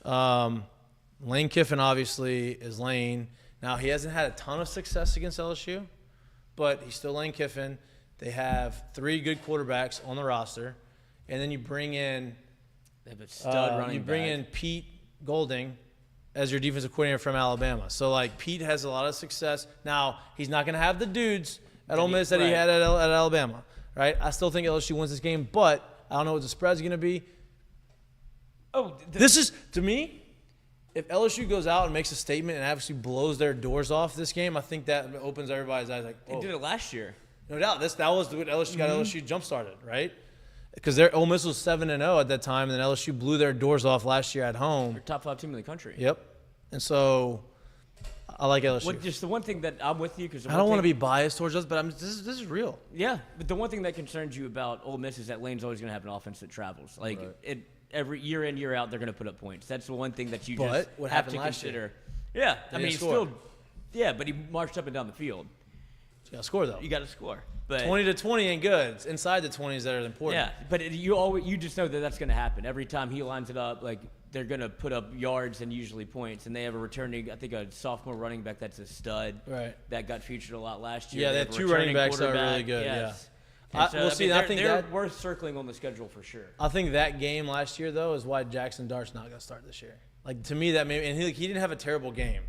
Lane Kiffin obviously is Lane. Now he hasn't had a ton of success against LSU, but he's still Lane Kiffin. They have 3 good quarterbacks on the roster, and then you bring in They have a stud running You bring back. in Pete Golding as your defensive coordinator from Alabama. So, like, Pete has a lot of success. Now, he's not going to have the dudes at Ole Miss that he had at Alabama, right? I still think LSU wins this game, but I don't know what the spread's going to be. This is, to me, if LSU goes out and makes a statement and actually blows their doors off this game, I think that opens everybody's eyes. Like, They did it last year. no doubt. That was what LSU got LSU jump-started, right? Because their Ole Miss was 7-0 at that time, and then LSU blew their doors off last year at home. They're top 5 team in the country. Yep. And so I like LSU. Just the one thing that I'm with you because I don't want to be biased towards us, but this is real. Yeah, but the one thing that concerns you about Ole Miss is that Lane's always going to have an offense that travels. Like every year in, year out, they're going to put up points. That's the one thing that you But just what have happened to last consider. Yeah, I mean, didn't he's score. still. Yeah, but he marched up and down the field. You got to score, though. You got to score. But 20-20 ain't good. It's inside the 20s that are important. yeah, but you just know that that's going to happen every time he lines it up. Like they're going to put up yards and usually points, and they have a returning. I think a sophomore running back that's a stud. Right. That got featured a lot last year. Yeah, they have had a 2 running returning backs that are really quarterback. good, Yes. yeah. And so, We'll see, I think they're that- worth circling on the schedule for sure. I think that game last year, though, is why Jackson Dart's not going to start this year. Like, to me, that maybe – and he didn't have a terrible game.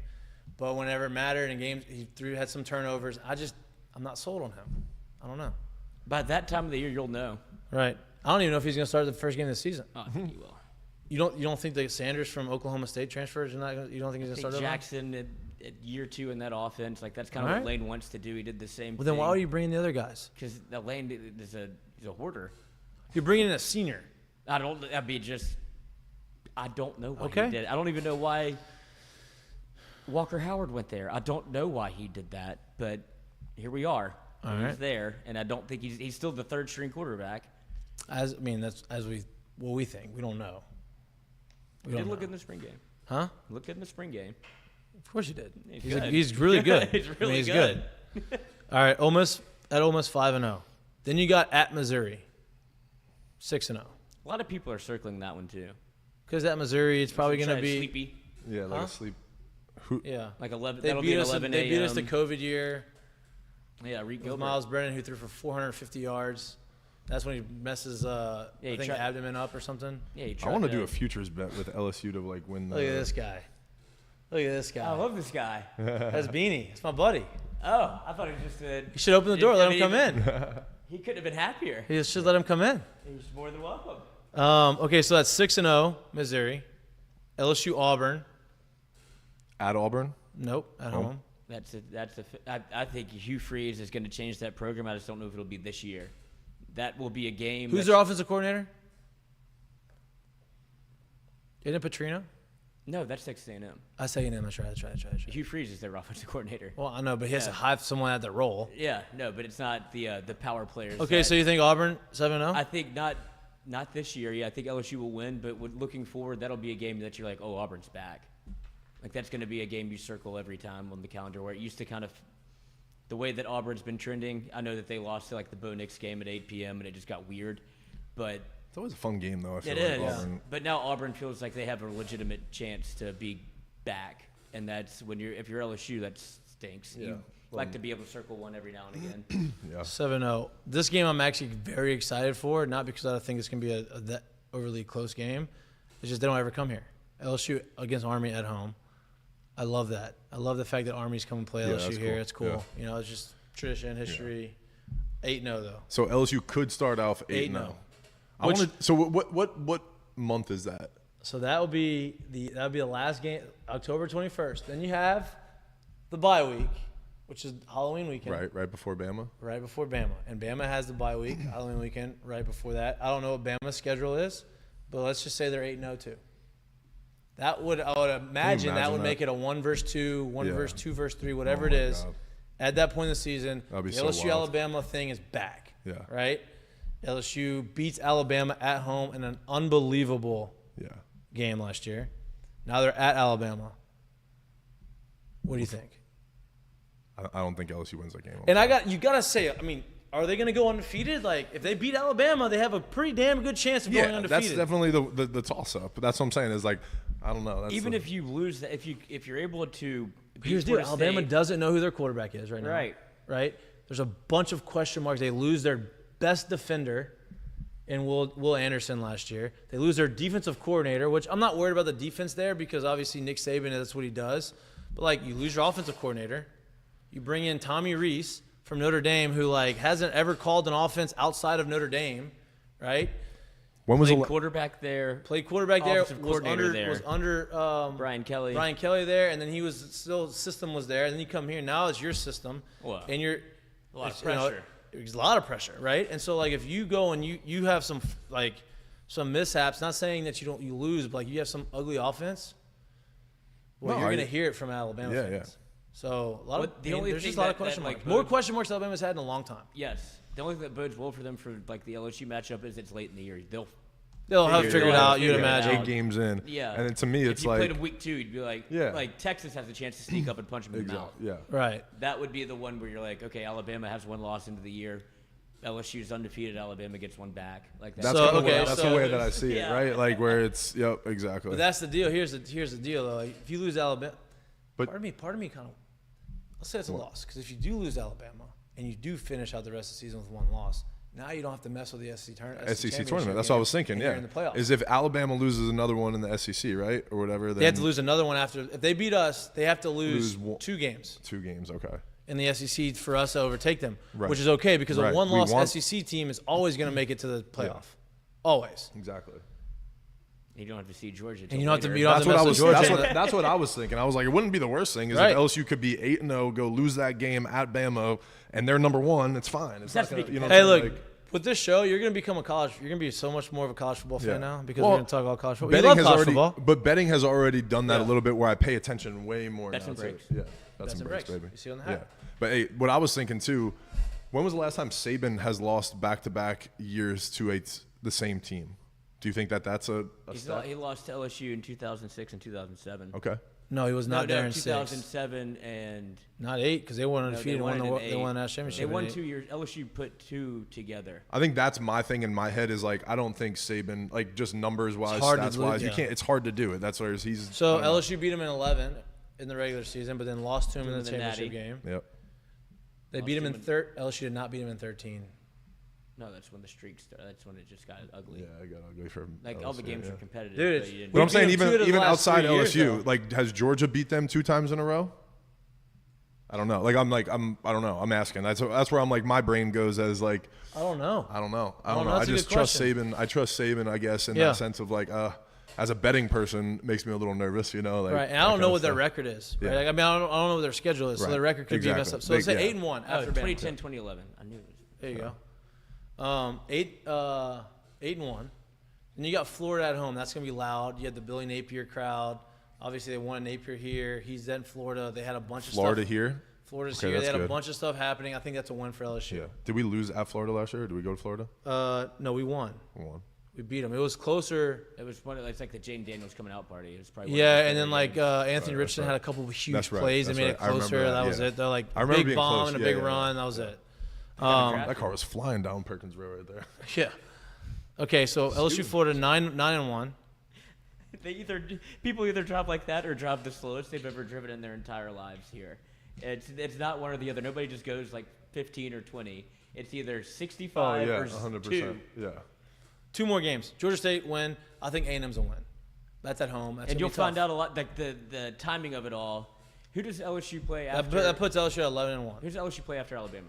But whenever it mattered in games, he had some turnovers. I'm not sold on him. I don't know. By that time of the year, you'll know. Right. I don't even know if he's going to start the first game of the season. Oh, I think he will. You don't think that Sanders from Oklahoma State transfers? You don't think he's going to start that? Jackson at year 2 in that offense, like that's kind of All what right. Lane wants to do. He did the same Well, thing. then why are you bringing the other guys? Because Lane is he's a hoarder. You're bringing in a senior. I don't know why Okay. he did it. I don't even know why Walker Howard went there. I don't know why he did that, but here we are. All He's right. there, and I don't think he's still the 3rd string quarterback. That's what we think. We don't know. He did look good in the spring game. Huh? Look good in the spring game. Of course you did. He's He's, good. he's really good. He's really he's good. All right, Ole Miss 5-0. Then you got at Missouri, 6-0. A lot of people are circling that one too. Because at Missouri, it's probably going to be sleepy, Yeah, like Huh? a sleep. yeah. like 11. They That'll beat be an us. 11 They beat us the a.m. COVID year. Yeah, Reed With Gilbert. Miles Brennan, who threw for 450 yards. That's when he messes, he I think, tried- abdomen up or something. Yeah, he I tried want to do a futures bet with LSU to like win. Look at this guy. Look at this guy. I love this guy. That's Beanie. It's my buddy. Oh, I thought he just said. You should open the door. Let him come in. He couldn't have been happier. You should let him come in. He's more than welcome. Okay, so that's 6-0, Missouri. LSU, Auburn. At Auburn. Nope, at home. I think Hugh Freeze is going to change that program. I just don't know if it'll be this year. That will be a game. Who's their offensive coordinator? Isn't it Petrino? No, that's Texas A&M. I say A&M. That's right. Hugh Freeze is their offensive coordinator. Well, I know, but he has to have someone at the role. Yeah, no, but it's not the power players. Okay, that- so you think Auburn 7-0? I think not this year. Yeah, I think LSU will win, but looking forward, that'll be a game that you're like, oh, Auburn's back. Like that's going to be a game you circle every time on the calendar. Where it used to kind of the way that Auburn's been trending. I know that they lost to like the Bo Nix game at 8 p.m. and it just got weird, but It's always a fun game though. I feel it like is. Auburn. But now Auburn feels like they have a legitimate chance to be back, and that's when if you're LSU, that stinks. Yeah. You like to be able to circle one every now and again. Yeah. 7-0. This game I'm actually very excited for, not because I think it's going to be a that overly close game. It's just they don't ever come here. LSU against Army at home. I love that. I love the fact that Army's come and play Yeah, LSU that's here. cool. It's cool. Yeah. You know, it's just tradition, history. 8-0 though. So LSU could start off 8-0. 8-0. I want to. So what month is that? So that would be the last game, October 21st. Then you have the bye week, which is Halloween weekend. Right before Bama. Right before Bama. And Bama has the bye week, Halloween weekend, right before that. I don't know what Bama's schedule is, but let's just say they're 8-0 too. I would imagine that would that? make it a 1 versus 2, 1 Yeah. versus 2 versus 3, whatever Oh it my is. God. At that point in the season, the That'd be so LSU wild. Alabama thing is back. Yeah. Right? LSU beats Alabama at home in an unbelievable game last year. Now they're at Alabama. What do you think? I don't think LSU wins that game. And you gotta say, I mean, are they gonna go undefeated? Like, if they beat Alabama, they have a pretty damn good chance of going undefeated. that's definitely the toss up. But that's what I'm saying is like, I don't know. That's Even if you lose that, if you're able to beat Here's the deal: Florida Alabama State- doesn't know who their quarterback is right now. Right. There's a bunch of question marks. They lose their best defender and Will Anderson last year. They lose their defensive coordinator, which I'm not worried about the defense there because obviously Nick Saban, that's what he does. But, like, you lose your offensive coordinator. You bring in Tommy Rees from Notre Dame, who, like, hasn't ever called an offense outside of Notre Dame, right? When was Played quarterback there. Played quarterback there. Offensive coordinator there. Was under Brian Kelly. Brian Kelly there, and then he was still system was there, and then you come here. Now it's your system, Wow. and you're A lot of you know, pressure. there's a lot of pressure, right? And so, like, if you go and you have some mishaps, not saying that you lose, but like you have some ugly offense, well, No, you're gonna hear it from Alabama Yeah, fans. So a lot of the only there's thing just a lot of that, question like, marks. More bodes- question marks Alabama's had in a long time. Yes. The only thing that bodes well for them for like the LSU matchup is it's late in the year. They'll have to figure it out. You'd figure it imagine. out. 8 games in. Yeah. And then to me, if it's you like played in week 2, you'd be like, Yeah. like Texas has a chance to sneak up and punch them in the mouth. yeah. Right. That would be the one where you're like, okay, Alabama has one loss into the year. LSU's undefeated. Alabama gets one back. Like that. That's So, kinda okay, what, that's so- the way that I see it, Yeah. right? Like where it's exactly. But that's the deal. Here's the deal though. Like, if you lose Alabama, But- part of me kind of, let's say it's a loss, because if you do lose Alabama and you do finish out the rest of the season with one loss, now you don't have to mess with the SEC tournament. SEC tournament. That's what I was thinking. and Yeah. you're in the playoffs. Is if Alabama loses another one in the SEC, right, or whatever, then They have to lose another one after. If they beat us, they have to Lose lose one- 2 games 2 games. Okay. in the SEC for us to overtake them, Right. which is okay because Right. a We one-loss want- SEC team is always going to make it to the playoff. Always. Exactly. You don't have to see Georgia. And you don't have to later. beat off That's the what I mess was. with Georgia. That's what I was thinking. I was like, it wouldn't be the worst thing is Right. if LSU could be 8-0, go lose that game at Bama, and they're number 1. It's fine. It's That's not gonna, the- what Hey, I'm look. saying? Like, With this show, you're gonna become you're gonna be so much more of a college football fan Yeah. now because Well, we're gonna talk about college football. You betting love has college already, football. but betting has already done that Yeah. a little bit where I pay attention way more. Bets now and to- breaks. Yeah, that's some breaks, baby. You see on the Yeah, hat. but hey, what I was thinking too, when was the last time Saban has lost back-to-back years to the same team? Do you think that's a step? He lost to LSU in 2006 and 2007. Okay. No, he was not there in 6. 2007 and Not 8 because they won undefeated. won it in They won 8. that championship. They won in 8. 2 years. LSU put 2 together. I think that's my thing in my head is like I don't think Saban like just numbers wise, It's hard to stats do, wise, you yeah. can't. It's hard to do it. That's where he's. So I don't know. LSU beat him in 11 in the regular season, but then lost to him in the the championship Natty. game. Yep. They beat him in LSU did not beat him in 13. No, that's when the streak started. That's when it just got ugly. Yeah, I got ugly for Like all the LSU, games yeah. were competitive. Dude, but it's- you didn't- But We I'm saying beat them 2 even of the last outside 3 years, LSU, though. like has Georgia beat them 2 times in a row? I don't know. I don't know. I'm asking. That's where I'm like my brain goes as like I don't know. I don't know. That's I a just good trust question. Saban. I trust Saban. I guess in Yeah. that sense of like as a betting person makes me a little nervous. You know, like Right, and I that don't kind know of what their stuff. record is. Right? Yeah. Like, I mean, I don't know what their schedule is, so Right. their record could be messed Exactly. up. So let's say Yeah. 8-1 Oh, after Bama. 2010, 2011. I knew it. There you go. 8-1. And you got Florida at home. That's gonna be loud. You had the Billy Napier crowd. Obviously, they won Napier here. He's in Florida. They had a bunch of Florida stuff. here. Florida's Okay, here. They that's had a good. bunch of stuff happening. I think that's a win for LSU. Yeah. Did we lose at Florida last year? Or did we go to Florida? No, we won. We won. We beat them. It was closer. It was one. It's like the Jane Daniels coming out party. It was probably. Yeah, and then like Anthony Right, Richardson that's had a right. couple of huge That's right, plays. They that's made right. it I remember closer. that, That was yeah. it. They're like I remember big being bomb close. and a Yeah, big yeah, run. That was it. That car was flying down Perkins Road right there. Yeah. Okay, so LSU Florida 9-1. People either drive like that or drive the slowest they've ever driven in their entire lives here. It's not one or the other. Nobody just goes like 15 or 20. It's either 65 Oh yeah, or 100%. 2. Yeah. 2 more games. Georgia State win. I think A&M's will win. That's at home. That's And gonna you'll be tough. find out a lot. Like the timing of it all. Who does LSU play after? That puts LSU at 11-1. Who does LSU play after Alabama?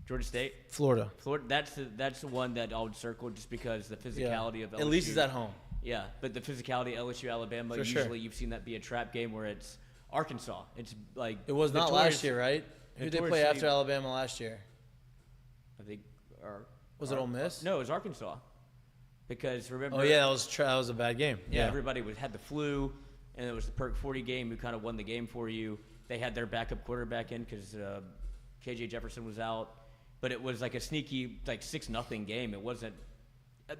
Georgia State. Florida. Florida. That's the one that I would circle just because the physicality of LSU. At least it's at home. Yeah, but the physicality of LSU Alabama. For Usually sure. you've seen that be a trap game where it's Arkansas. It's like It was not last year, right? Who did they play notoriously- after Alabama last year? I think. Was it Ole Miss? No, it was Arkansas. Because remember. Oh yeah, that was a bad game. Yeah, everybody had the flu, and it was the Perk 40 game who kind of won the game for you. They had their backup quarterback in because KJ Jefferson was out, but it was like a sneaky like 6-0 game. It wasn't.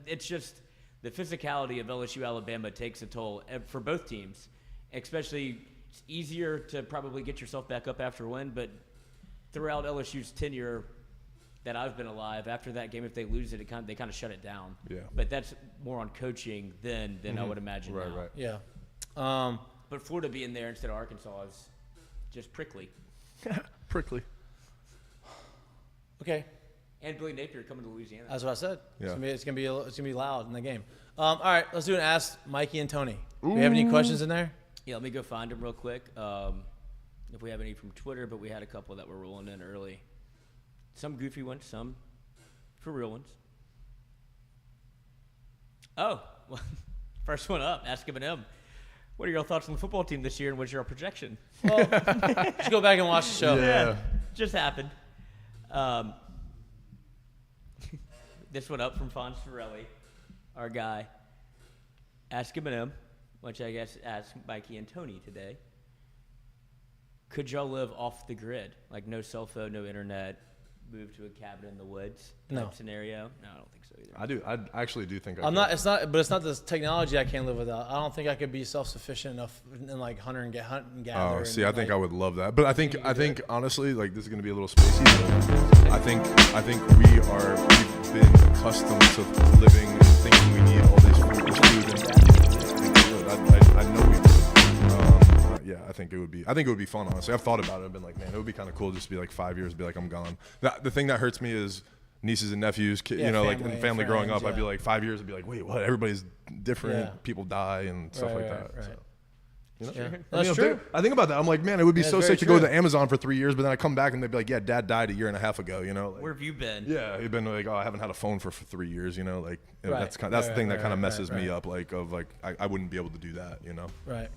It's just the physicality of LSU Alabama takes a toll for both teams, especially. It's easier to probably get yourself back up after a win, but throughout LSU's tenure that I've been alive, after that game, if they lose it, they kind of shut it down. Yeah. But that's more on coaching than I would imagine Right, now. right. Yeah. But Florida being there instead of Arkansas is just prickly. Prickly. Okay. And Billy Napier coming to Louisiana. That's what I said. Yeah. It's gonna be loud in the game. All right, let's do an Ask Mikey and Tony. Do we have any questions in there? Yeah, let me go find them real quick. If we have any from Twitter, but we had a couple that were rolling in early. Some goofy ones, some for real ones. Oh, well, first one up, Ask M&M. What are your thoughts on the football team this year, and what's your projection? Well, just go back and watch the show. Yeah. Just happened. This one up from Fon Sorelli, our guy. Ask M&M, which I guess asked Mikey and Tony today. Could y'all live off the grid? Like no cell phone, no internet, move to a cabin in the woods type scenario? No, I don't think so either. I actually do think I'm not. It's not. But it's not the technology I can't live without. I don't think I could be self-sufficient enough in like hunt and gather. Oh, see, and, I think like, I would love that. But I think honestly, like this is gonna be a little spacey. But I think we've been accustomed to living and thinking we need all this food and I know we do. Yeah, I think it would be fun. Honestly, I've thought about it. I've been like, man, it would be kind of cool just to be like 5 years, be like, I'm gone. The thing that hurts me is nieces and nephews, family growing up. Yeah. I'd be like 5 years. I'd be like, wait, what? Everybody's different. Yeah. People die and stuff like that. Right. So. You know? Yeah. I That's true. I think about that. I'm like, man, it would be so very sick to go true. to Amazon for 3 years, but then I come back and they'd be like, yeah, Dad died a year and a half ago. You know, like, Where have you been? yeah, he'd been like, oh, I haven't had a phone for 3 years. You know, like Right. that's the thing that kind of messes me up. Like I wouldn't be able to do that. You know. Right.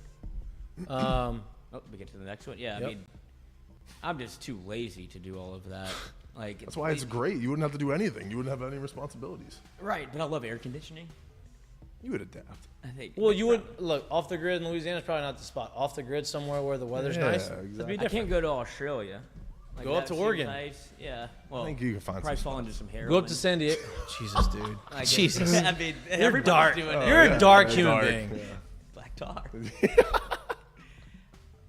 We get to the next one. Yeah, Yep. I mean, I'm just too lazy to do all of that. Like That's why it's great. You wouldn't have to do anything. You wouldn't have any responsibilities. Right, but I love air conditioning. You would adapt. I think. Well, you would look off the grid in Louisiana is probably not the spot. Off the grid somewhere where the weather's nice. Exactly. I can't go to Australia. Like, Go up that to seems Oregon. Nice. Yeah. Well, I think you can find probably some fall spots. into some heroin. Go up to San Diego. Jesus, dude. I Jesus. guess. I mean, You're everybody's dark. doing it. You're a dark Yeah, human dark. being. Yeah. Black tar.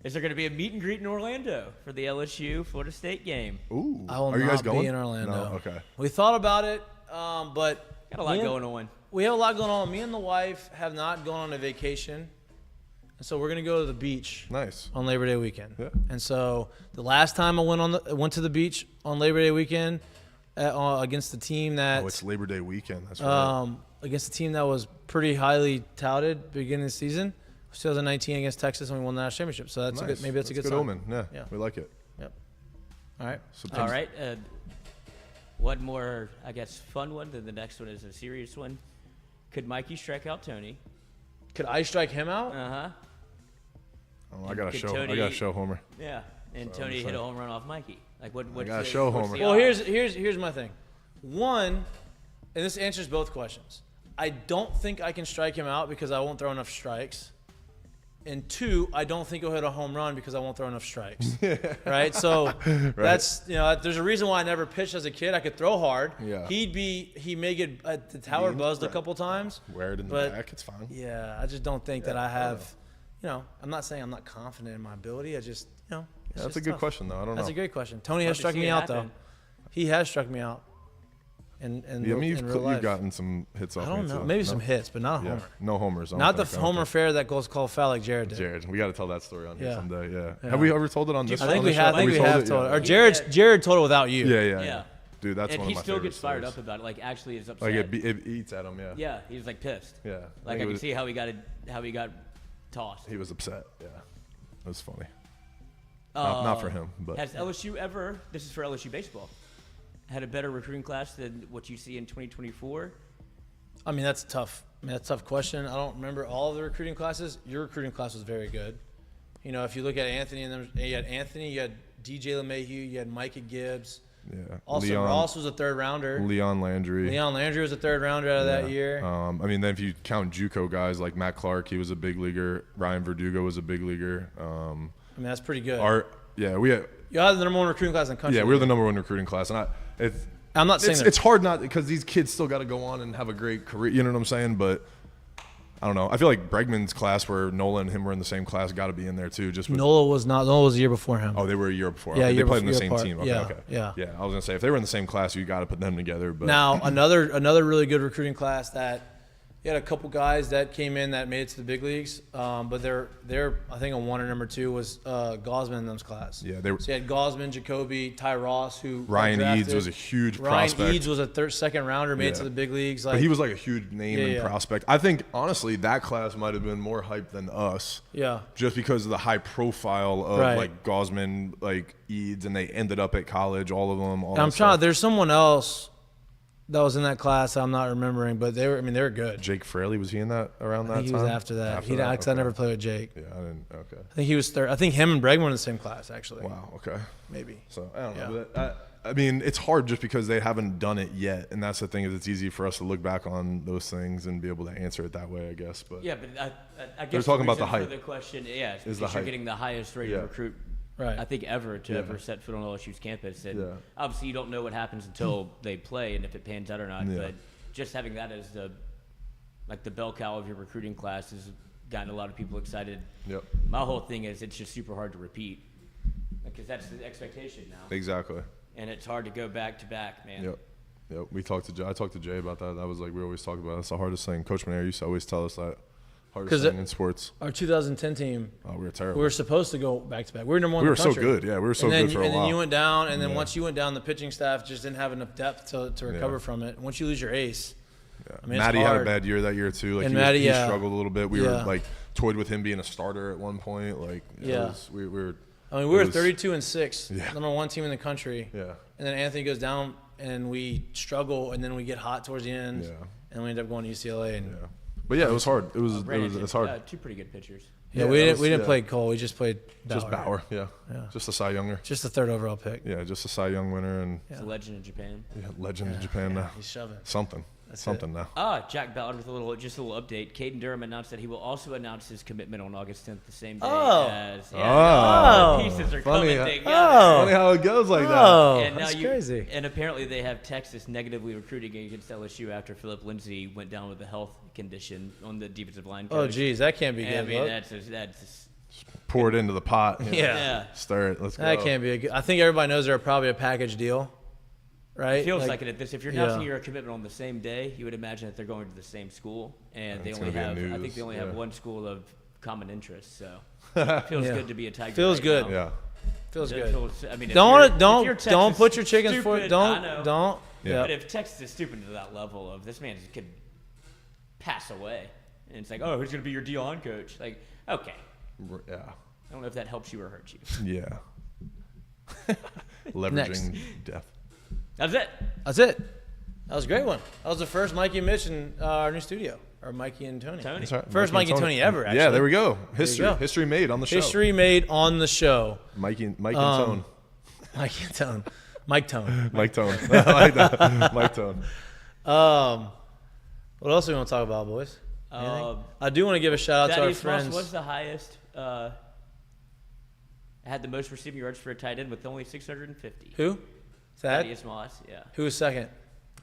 Is there going to be a meet and greet in Orlando for the LSU Florida State game? Ooh. I will Are you guys not going? be in Orlando. No. Okay. We thought about it, but Got a lot going on. we have a lot going on. Me and the wife have not gone on a vacation, and so we're gonna go to the beach Nice. on Labor Day weekend. Yeah. And so the last time I went to the beach on Labor Day weekend against the team that Oh, it's Labor Day weekend. That's right. against the team that was pretty highly touted beginning of the season. 2019 against Texas, and we won the national championship. So that's Nice. maybe that's a good sign. omen. Yeah. Yeah. We like it. Yep. All right. All right. One more, I guess, fun one. Then the next one is a serious one. Could Mikey strike out Tony? Could I strike him out? Uh-huh. Oh, I gotta Could show. Tony- I gotta show Homer. Yeah. And So I'm Tony just hit a saying. home run off Mikey. Like what? What's gotta the- show what's Homer. the Well, odds? here's my thing. One, and this answers both questions. I don't think I can strike him out because I won't throw enough strikes. And two, I don't think he'll hit a home run because I won't throw enough strikes. Right? So that's, there's a reason why I never pitched as a kid. I could throw hard. Yeah. He may get at the tower buzzed a couple times. Wear it in the But- back. It's fine. Yeah, I just don't think that I have, I'm not saying I'm not confident in my ability. I just, it's That's just a good tough. question, though. I don't know. That's a great question. Tony has to struck see me it out, though. happen. He has struck me out. In Yeah, I real mean, you've life. gotten some hits off I don't me, know. too. Maybe No? some hits, but not a Yeah. homer. No homers. I don't Not the think. homer fair that goes called foul like Jared did. Jared, we got to tell that story on here Yeah. someday. Yeah. Yeah. Have we ever told it on this? I think on we this have. show? I think we told have it? told Yeah. it. Or Jared told it without you. Yeah. Yeah. Dude, that's And one he of my still favorite gets fired stories. up about it. Like actually is upset. Like it eats at him. Yeah. Yeah, he was like pissed. Yeah. Like I think can it was- see how he got tossed. He was upset. Yeah. It was funny. Not for him, but Has LSU ever? This is for LSU baseball. Had a better recruiting class than what you see in 2024? I mean, that's tough. That's a tough question. I don't remember all of the recruiting classes. Your recruiting class was very good. If you look at Anthony, and you had Anthony, you had DJ LeMahieu, you had Micah Gibbs. yeah. Also, Ross was a third rounder. Leon Landry. Leon Landry was a third rounder out of that Yeah. year. I mean, then if you count JUCO guys like Matt Clark, he was a big leaguer. Ryan Verdugo was a big leaguer. I mean, that's pretty good. We had You had the number one recruiting class in the country. we were the number one recruiting class, and I'm not saying it's hard not because these kids still got to go on and have a great career. You know what I'm saying? But I don't know. I feel like Bregman's class, where Nola and him were in the same class, got to be in there too. Just with, Nola was not. Nola was a year before him. oh, they were a year before. Yeah, Okay, year they played in the before- same year team. Okay, apart. okay. Yeah. I was gonna say if they were in the same class, you got to put them together. But Now another really good recruiting class that He had a couple guys that came in that made it to the big leagues, but they're I think on 1 and number 2 was Gosman in those class. Yeah, they were. So you had Gosman, Jacoby, Ty Ross, who Ryan got Eads drafted. was a huge Ryan prospect. Eads was a second rounder, made it to the big leagues. Like, but he was like a huge name and yeah. prospect. I think honestly that class might have been more hyped than us. Yeah. Just because of the high profile of Right. like Gosman, like Eads, and they ended up at college, all of them. I'm trying. There's someone else that was in that class I'm not remembering, but they were good. Jake Fraley, was he in that around that I think time? he was after that. Because I never played with Jake. Yeah, I didn't. Okay. I think he was third. I think him and Bregman were in the same class, actually. Wow. Okay. Maybe. So I don't Yeah. know. But I mean, it's hard just because they haven't done it yet, and that's the thing is it's easy for us to look back on those things and be able to answer it that way, I guess. But Yeah, but I guess They're talking about the reason for hype. the question, yeah, Is is the you're hype. getting the highest rated Yeah. recruit, Right. I think ever to ever set foot on LSU's campus, and Yeah. obviously you don't know what happens until they play and if it pans out or not. Yeah. But just having that as the bell cow of your recruiting class has gotten a lot of people excited. Yep. My whole thing is it's just super hard to repeat because that's the expectation now, Exactly. and it's hard to go back to back, man. Yep. Yep. I talked to Jay about that. That was like we always talk about. It's the hardest thing. Coach Manero used to always tell us that. Hardest 'Cause thing in sports. Our 2010 team, Oh, we were we terrible. were supposed to go back to back. We were number 1 We in were the so country. good. Yeah, we were so and then, good for a and while. then you went down, and then Yeah. once you went down, the pitching staff just didn't have enough depth to recover Yeah. from it. Once you lose your ace, Yeah. I mean, it's Matty had a hard. bad year that year too. Like And he Matty, he yeah. struggled a little bit. We Yeah. were like toyed with him being a starter at one point. Like it Yeah. was, we were. I mean, we were it was- 32-6, Yeah. number 1 team in the country. Yeah. And then Anthony goes down, and we struggle, and then we get hot towards the end, Yeah. and we end up going to UCLA. And Yeah. But yeah, it was hard. It's hard. Two pretty good pitchers. yeah, Yeah, we that didn't was- play Cole. We just played Bauer. Just Bauer. Yeah. Yeah. Just a Cy Younger. Just the 3rd overall pick. Yeah, just a Cy Young winner and He's a legend in Japan. legend in Japan now. He's shoving. Something. Something now. Jack Ballard with a little update. Caden Durham announced that he will also announce his commitment on August 10th, the same day as Oh. the pieces are Funny, coming together. Funny how it goes like that. Oh, And now that's crazy. And apparently they have Texas negatively recruiting against LSU after Philip Lindsay went down with a health condition on the defensive line. Oh, coach. geez, that can't be And, I good. mean, look. that's Pour it into the pot. you know, Yeah. Stir it. Let's go. That can't be a good. I think everybody knows they're probably a package deal, right? it feels like it at this. If you're yeah. announcing your commitment on the same day, you would imagine that they're going to the same school, and they it's only gonna be have. a I think news, they only have yeah. one school of common interest. So it feels Yeah. good to be a Tiger. Feels right good. now. Yeah. Feels It good. feels- I mean, if Don't you're don't Texas put your chickens for stupid, I know. don't. Yeah. But if Texas is stupid to that level of this man could pass away, and it's like, oh, who's going to be your D-line coach? Like, okay, Yeah. I don't know if that helps you or hurts you. Yeah. Leveraging Next. death. That's it. That's it. That was a great one. That was the first Mikey and Mitch in our new studio, or Mikey and Tony. Tony. That's right. First Mikey and Tony ever. Actually. Yeah, there we go. History. go. History made on the show. History made on the show. Mike and Tone. Mikey and Tone. Mike Tone. Mike Tone. I like that. Mike Tone. What else do we want to talk about, boys? Anything? I do want to give a shout out to our Thaddeus Moss friends. was the highest. Had the most receiving yards for a tight end with only 650. Who? Thad? Thaddeus Moss, yeah. Who was second?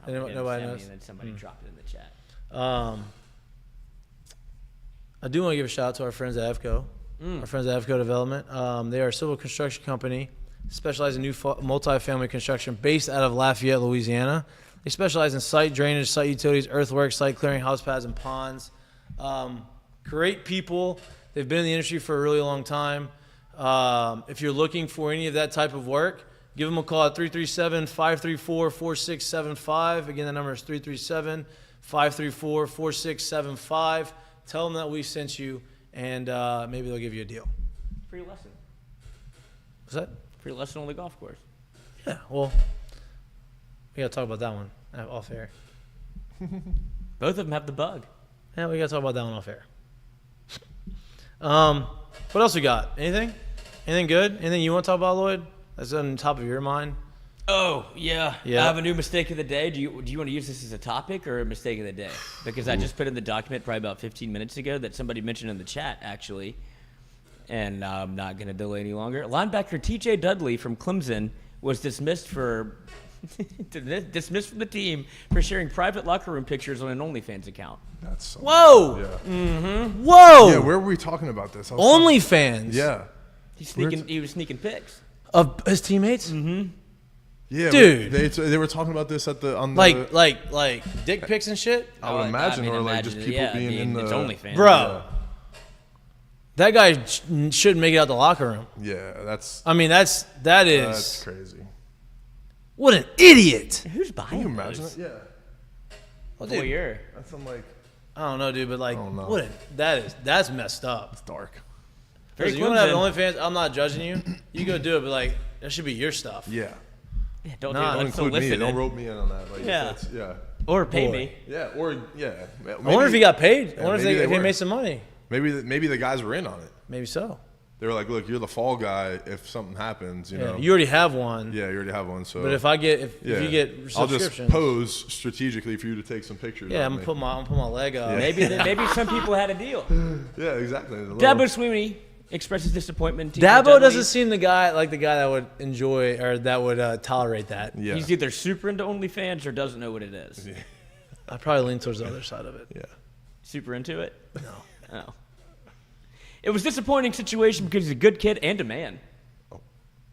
Nobody Nobody knows. And then somebody dropped it in the chat. I do want to give a shout out to our friends at EFCO, our friends at EFCO Development. They are a civil construction company, specialize in new multifamily construction based out of Lafayette, Louisiana. They specialize in site drainage, site utilities, earthwork, site clearing, house pads, and ponds. Great people. They've been in the industry for a really long time. If you're looking for any of that type of work, give them a call at 337-534-4675. Again, the number is 337-534-4675. Tell them that we sent you, and maybe they'll give you a deal. Free lesson. What's that? Free lesson on the golf course. Yeah, well, we got to talk about that one off air. Both of them have the bug. Yeah, we got to talk about that one off air. What else we got? Anything? Anything good? Anything you want to talk about, Lloyd? That's on top of your mind? Oh, yeah. Yeah. I have a new mistake of the day. Do you want to use this as a topic or a mistake of the day? Because I just put in the document probably about 15 minutes ago that somebody mentioned in the chat, actually. And I'm not going to delay any longer. Linebacker T.J. Dudley from Clemson was dismissed from the team for sharing private locker room pictures on an OnlyFans account. That's so Whoa! Yeah. Whoa! Yeah, where were we talking about this? OnlyFans. Yeah. He was sneaking pics. Of his teammates? Mm-hmm. Yeah, dude. They were talking about this at the like dick pics and shit. I would imagine, or like just people being in the it's OnlyFans, bro. That guy shouldn't make it out the locker room. Yeah, that's. I mean, that is That's crazy. What an idiot. Who's buying? Can you imagine those? it? Yeah. Well, dude, Voyeur. That's some like. I don't know, dude, but like, don't know. that's messed up. It's dark. If you want to have OnlyFans, I'm not judging you. You go do it, but like, that should be your stuff. Yeah. Yeah, don't Nah, do Don't it. include me. Don't rope me in on that. Like, Yeah. Yeah. Or pay Boy. me. Yeah. Or yeah. I wonder if he got paid. I wonder maybe if he were. made some money. Maybe the guys were in on it. Maybe so. They were like, look, you're the fall guy. If something happens, you know. You already have one. Yeah, you already have one. So. But if you get I'll just subscriptions, pose strategically for you to take some pictures. yeah, of I'm me. gonna put my leg up. Maybe some people had a deal. Yeah, exactly. Dabo Sweeney expresses disappointment. in TJ Dabo Dudley. doesn't seem the guy that would enjoy or that would tolerate that. Yeah. He's either super into OnlyFans or doesn't know what it is. Yeah. I'd probably lean towards the other side of it. Yeah. Super into it? No. Oh. It was a disappointing situation because he's a good kid and a man. Oh.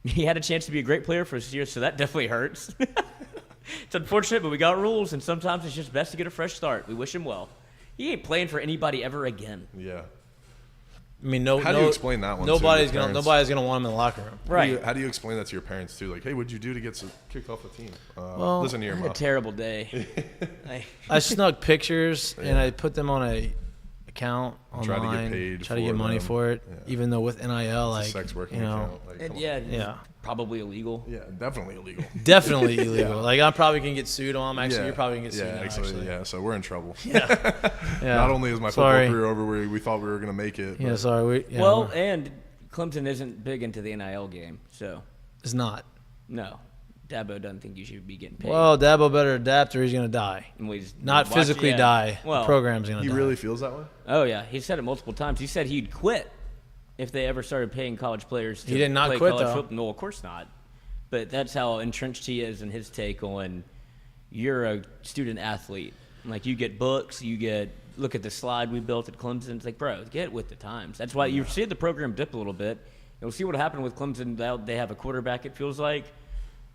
He had a chance to be a great player for this year, so that definitely hurts. It's unfortunate, but we got rules, and sometimes it's just best to get a fresh start. We wish him well. He ain't playing for anybody ever again. Yeah. I mean, How do you explain that one to Nobody's your gonna parents? want him in the locker room. Right. How do you explain that to your parents too? Like, hey, what'd you do to get kicked off the team? Well, listen here, I had Mom. a terrible day. I snuck pictures and I put them on a account Try online. to get paid Try to for get money them. for it, Yeah. even though with NIL, like It's a sex working you know, account. Like, come on. yeah, Yeah. probably illegal. Yeah, definitely illegal. definitely illegal. Like I probably can get sued on. Actually, Yeah. you're probably gonna get sued. Yeah, now, actually, yeah. So we're in trouble. Yeah. Not only is my Sorry. football career over, where we thought we were gonna make it. Yeah, but sorry. Well, and Clemson isn't big into the NIL game, so it's not. no. Dabo doesn't think you should be getting paid. Well, Dabo better adapt or he's gonna die. And we just Not watch- physically yeah. die. Well, the program's gonna he die. really feels that way. Oh yeah, he said it multiple times. He said he'd quit if they ever started paying college players to He did not play quit, college though. football. No, of course not. But that's how entrenched he is in his take on you're a student athlete. Like you get books, look at the slide we built at Clemson. It's like, bro, get with the times. That's why you see the program dip a little bit. And we'll see what happened with Clemson. They have a quarterback, it feels like.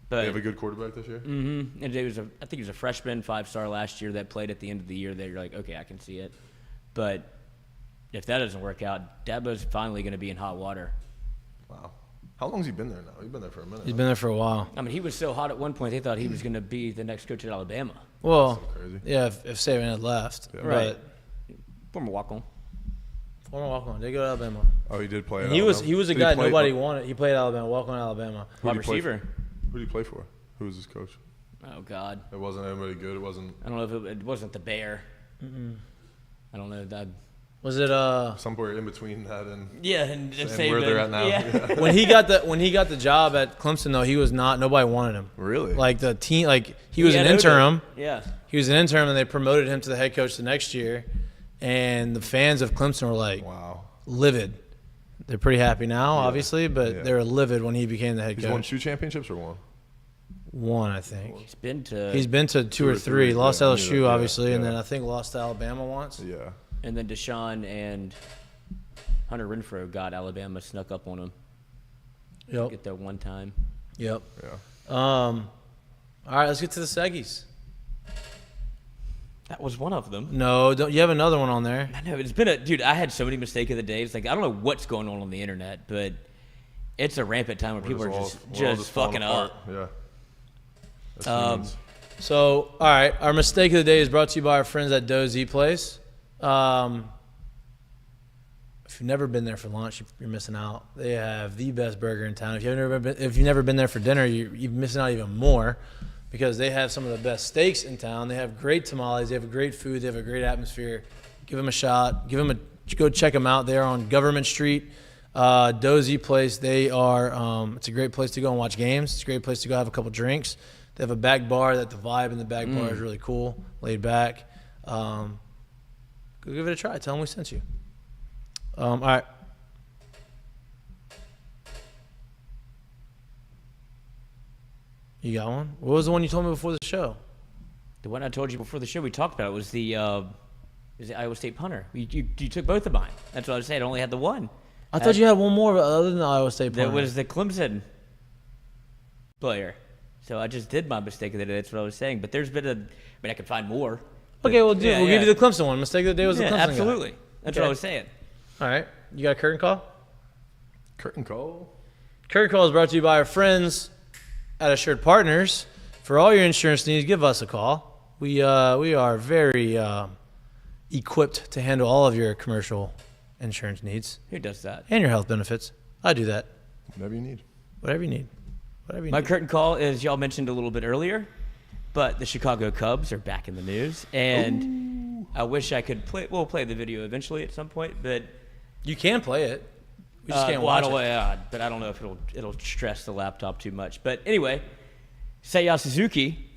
But They have a good quarterback this year. Mm-hmm. And I think he was a freshman, 5-star last year that played at the end of the year. That you're like, okay, I can see it. But if that doesn't work out, Dabo's finally going to be in hot water. Wow. How long's he been there now? He's been there for a minute. He's been there for a while. I mean, he was so hot at one point they thought he was going to be the next coach at Alabama. Well, So crazy. yeah, if Saban had left, Right. but Former walk-on. former walk-on, they go to Alabama. Oh, he did play. At He was Alabama? a Did he guy play- nobody wanted. He played at Alabama, walk-on Alabama. Wide Who'd he play receiver. Who did he play for? Who was his coach? Oh, God. It wasn't anybody good. It wasn't I don't know if it wasn't the Bear. I don't know. That, Was it somewhere in between that and yeah, and where they're at now. Yeah. when he got the job at Clemson though? He was not. Nobody wanted him. Really? Like the team, like he was had an interim. Odell. Yeah. He was an interim, and they promoted him to the head coach the next year. And the fans of Clemson were like Wow. livid. They're pretty happy now, obviously, but Yeah. they were livid when he became the head He's coach. won 2 championships or one? One, I think. He's been to He's been to two or three. three, Lost yeah, I knew LSU, that, yeah, obviously, and yeah. then I think lost to Alabama once. Yeah. and then Deshaun and Hunter Renfrow got Alabama snuck up on him. Yep. Get there one time. Yep. Yeah. All right, let's get to the Seggies. That was one of them. No, don't you have another one on there? I know it's been dude. I had so many mistakes of the day. It's like I don't know what's going on the internet, but it's a rampant time where people are We're all just falling fucking apart. up. Yeah. That's humans. So, all right, our mistake of the day is brought to you by our friends at Dozy Place. If you've never been there for lunch, you're missing out. They have the best burger in town. If you've never been there for dinner, you're missing out even more because they have some of the best steaks in town. They have great tamales. They have great food. They have a great atmosphere. Give them a shot. Go check them out. They're on Government Street. Dozy Place. They are. It's a great place to go and watch games. It's a great place to go have a couple drinks. They have a back bar. That the vibe in the back bar is really cool, laid back. Go give it a try. Tell them we sent you. All right. You got one? What was the one you told me before the show? The one I told you before the show we talked about was the Iowa State punter. You took both of mine. That's what I was saying. I only had the one. I thought you had one more other than the Iowa State That punter. was the Clemson player. So I just did my mistake of the day. That's what I was saying. But there's been I could find more. Okay, we'll give you the Clemson one. Mistake of the day was the Clemson guy. Absolutely. That's what I was saying. All right. You got a curtain call? Curtain call. Curtain call is brought to you by our friends at Assured Partners. For all your insurance needs, give us a call. We are very equipped to handle all of your commercial insurance needs. Who does that? And your health benefits. I do that. Whatever you need. Whatever you need. My curtain call is y'all mentioned a little bit earlier, but the Chicago Cubs are back in the news, and I wish I could play. We'll play the video eventually at some point, but you can play it. We just can't watch it. But I don't know if it'll stress the laptop too much. But anyway, Seiya Suzuki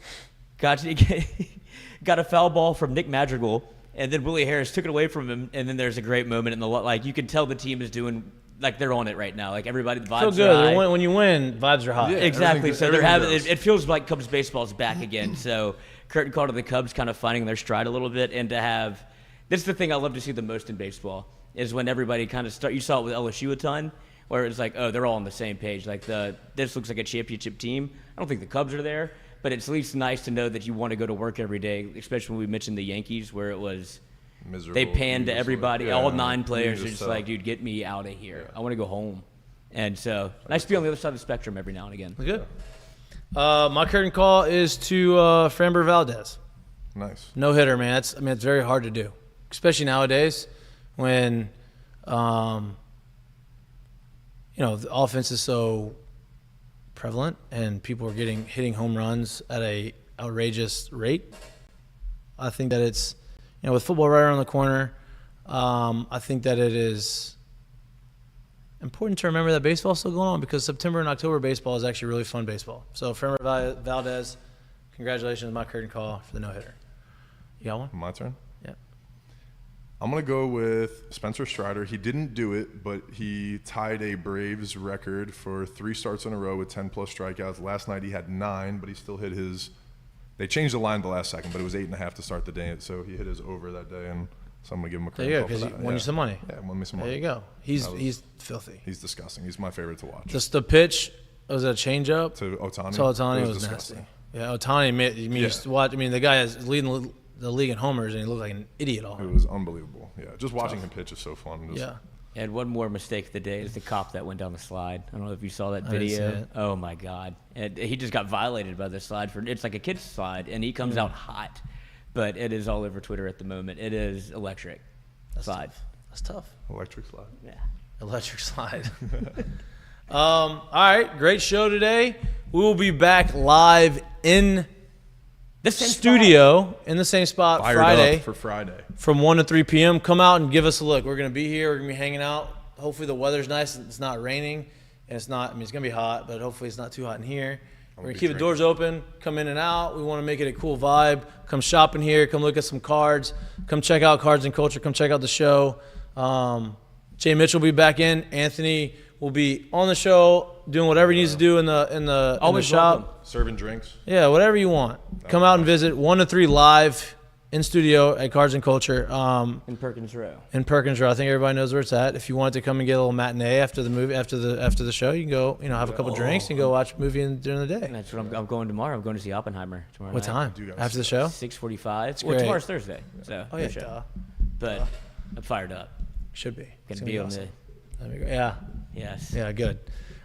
got a foul ball from Nick Madrigal, and then Willie Harris took it away from him, and then there's a great moment in the you can tell the team is doing. Like they're on it right now. Like everybody, the vibes feel good. are high. When you win, vibes are high. Yeah, exactly. So they're having. It feels like Cubs baseball is back again. So curtain call to the Cubs, kind of finding their stride a little bit, and to have. This is the thing I love to see the most in baseball is when everybody kind of start. You saw it with LSU a ton, where it's like, oh, they're all on the same page. Like this looks like a championship team. I don't think the Cubs are there, but it's at least nice to know that you want to go to work every day. Especially when we mentioned the Yankees, where it was. Miserable. They panned to everybody. All 9 players are just so. like, dude, get me out of here. I want to go home. And so, nice to be on the other side of the spectrum every now and again. Good. My curtain call is to Framber Valdez. Nice. No hitter, man. It's very hard to do, especially nowadays when, the offense is so prevalent and people are hitting home runs at a outrageous rate. I think that it's. With football right around the corner, I think that it is important to remember that baseball is still going on because September and October baseball is actually really fun baseball. So, Framber Valdez, congratulations, my curtain call for the no-hitter. You got one? My turn? Yeah. I'm going to go with Spencer Strider. He didn't do it, but he tied a Braves record for 3 starts in a row with 10-plus strikeouts. Last night he had 9, but he still hit his – they changed the line the last second, but it was 8.5 to start the day, so he hit his over that day, and so I'm going to give him a credit. There you go, because he won you some money. Yeah, won me some money. There you go. He's filthy. He's disgusting. He's my favorite to watch. Just the pitch, was it a changeup? To Ohtani? To Ohtani It was disgusting. nasty. Yeah, Ohtani, just watch. The guy is leading the league in homers, and he looked like an idiot all. It was unbelievable. Yeah, just watching him pitch is so fun. Yeah. And one more mistake of the day is the cop that went down the slide. I don't know if you saw that I didn't see video. it. Oh my God! And he just got violated by the slide it's like a kid's slide, and he comes out hot. But it is all over Twitter at the moment. It is electric slide. That's tough. Electric slide. Yeah. Electric slide. All right, great show today. We will be back live in The same studio in the same spot Fired Friday up for Friday. from 1 to 3 p.m. Come out and give us a look. We're going to be here. We're going to be hanging out. Hopefully the weather's nice. It's not raining. And it's not, it's going to be hot, but hopefully it's not too hot in here. We're going to keep the doors open, come in and out. We want to make it a cool vibe. Come shop in here. Come look at some cards. Come check out Cards and Culture. Come check out the show. Jay Mitch will be back in. Anthony will be on the show doing whatever he needs to do in the shop. welcome. Serving drinks. Yeah, whatever you want. Come out and visit 1 to 3 live in studio at Cards and Culture. In Perkins Row. In Perkins Row. I think everybody knows where it's at. If you wanted to come and get a little matinee after the movie, after the show, you can go, have a couple drinks and go watch a movie during the day. That's what I'm going tomorrow. I'm going to see Oppenheimer tomorrow What night. time? After the show? 6:45. great. Tomorrow's Thursday. So Oh yeah, no show. duh. But I'm fired up. Should be. It's Gonna be on awesome. the That'd be great. Yeah. yes. Yeah. Good.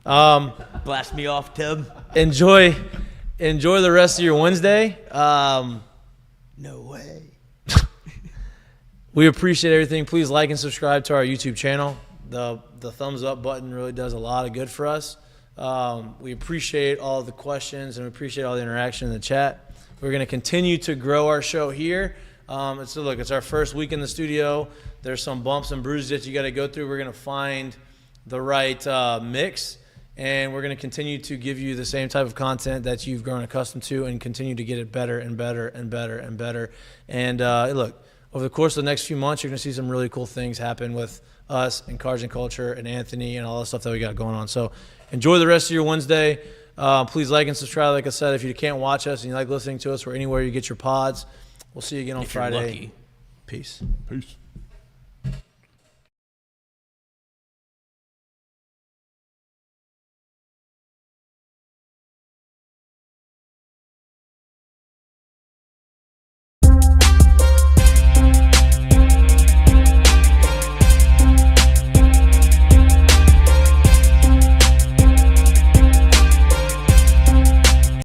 Blast me off, Tim. Enjoy the rest of your Wednesday. No way. We appreciate everything. Please like and subscribe to our YouTube channel. The thumbs up button really does a lot of good for us. We appreciate all the questions and we appreciate all the interaction in the chat. We're going to continue to grow our show here. It's our first week in the studio. There's some bumps and bruises that you got to go through. We're going to find the right mix. And we're going to continue to give you the same type of content that you've grown accustomed to and continue to get it better and better and better and better. And look, over the course of the next few months, you're going to see some really cool things happen with us and Cards and Culture and Anthony and all the stuff that we got going on. So enjoy the rest of your Wednesday. Please like and subscribe. Like I said, if you can't watch us and you like listening to us or anywhere you get your pods, we'll see you again on If you're Friday. lucky. Peace. Peace.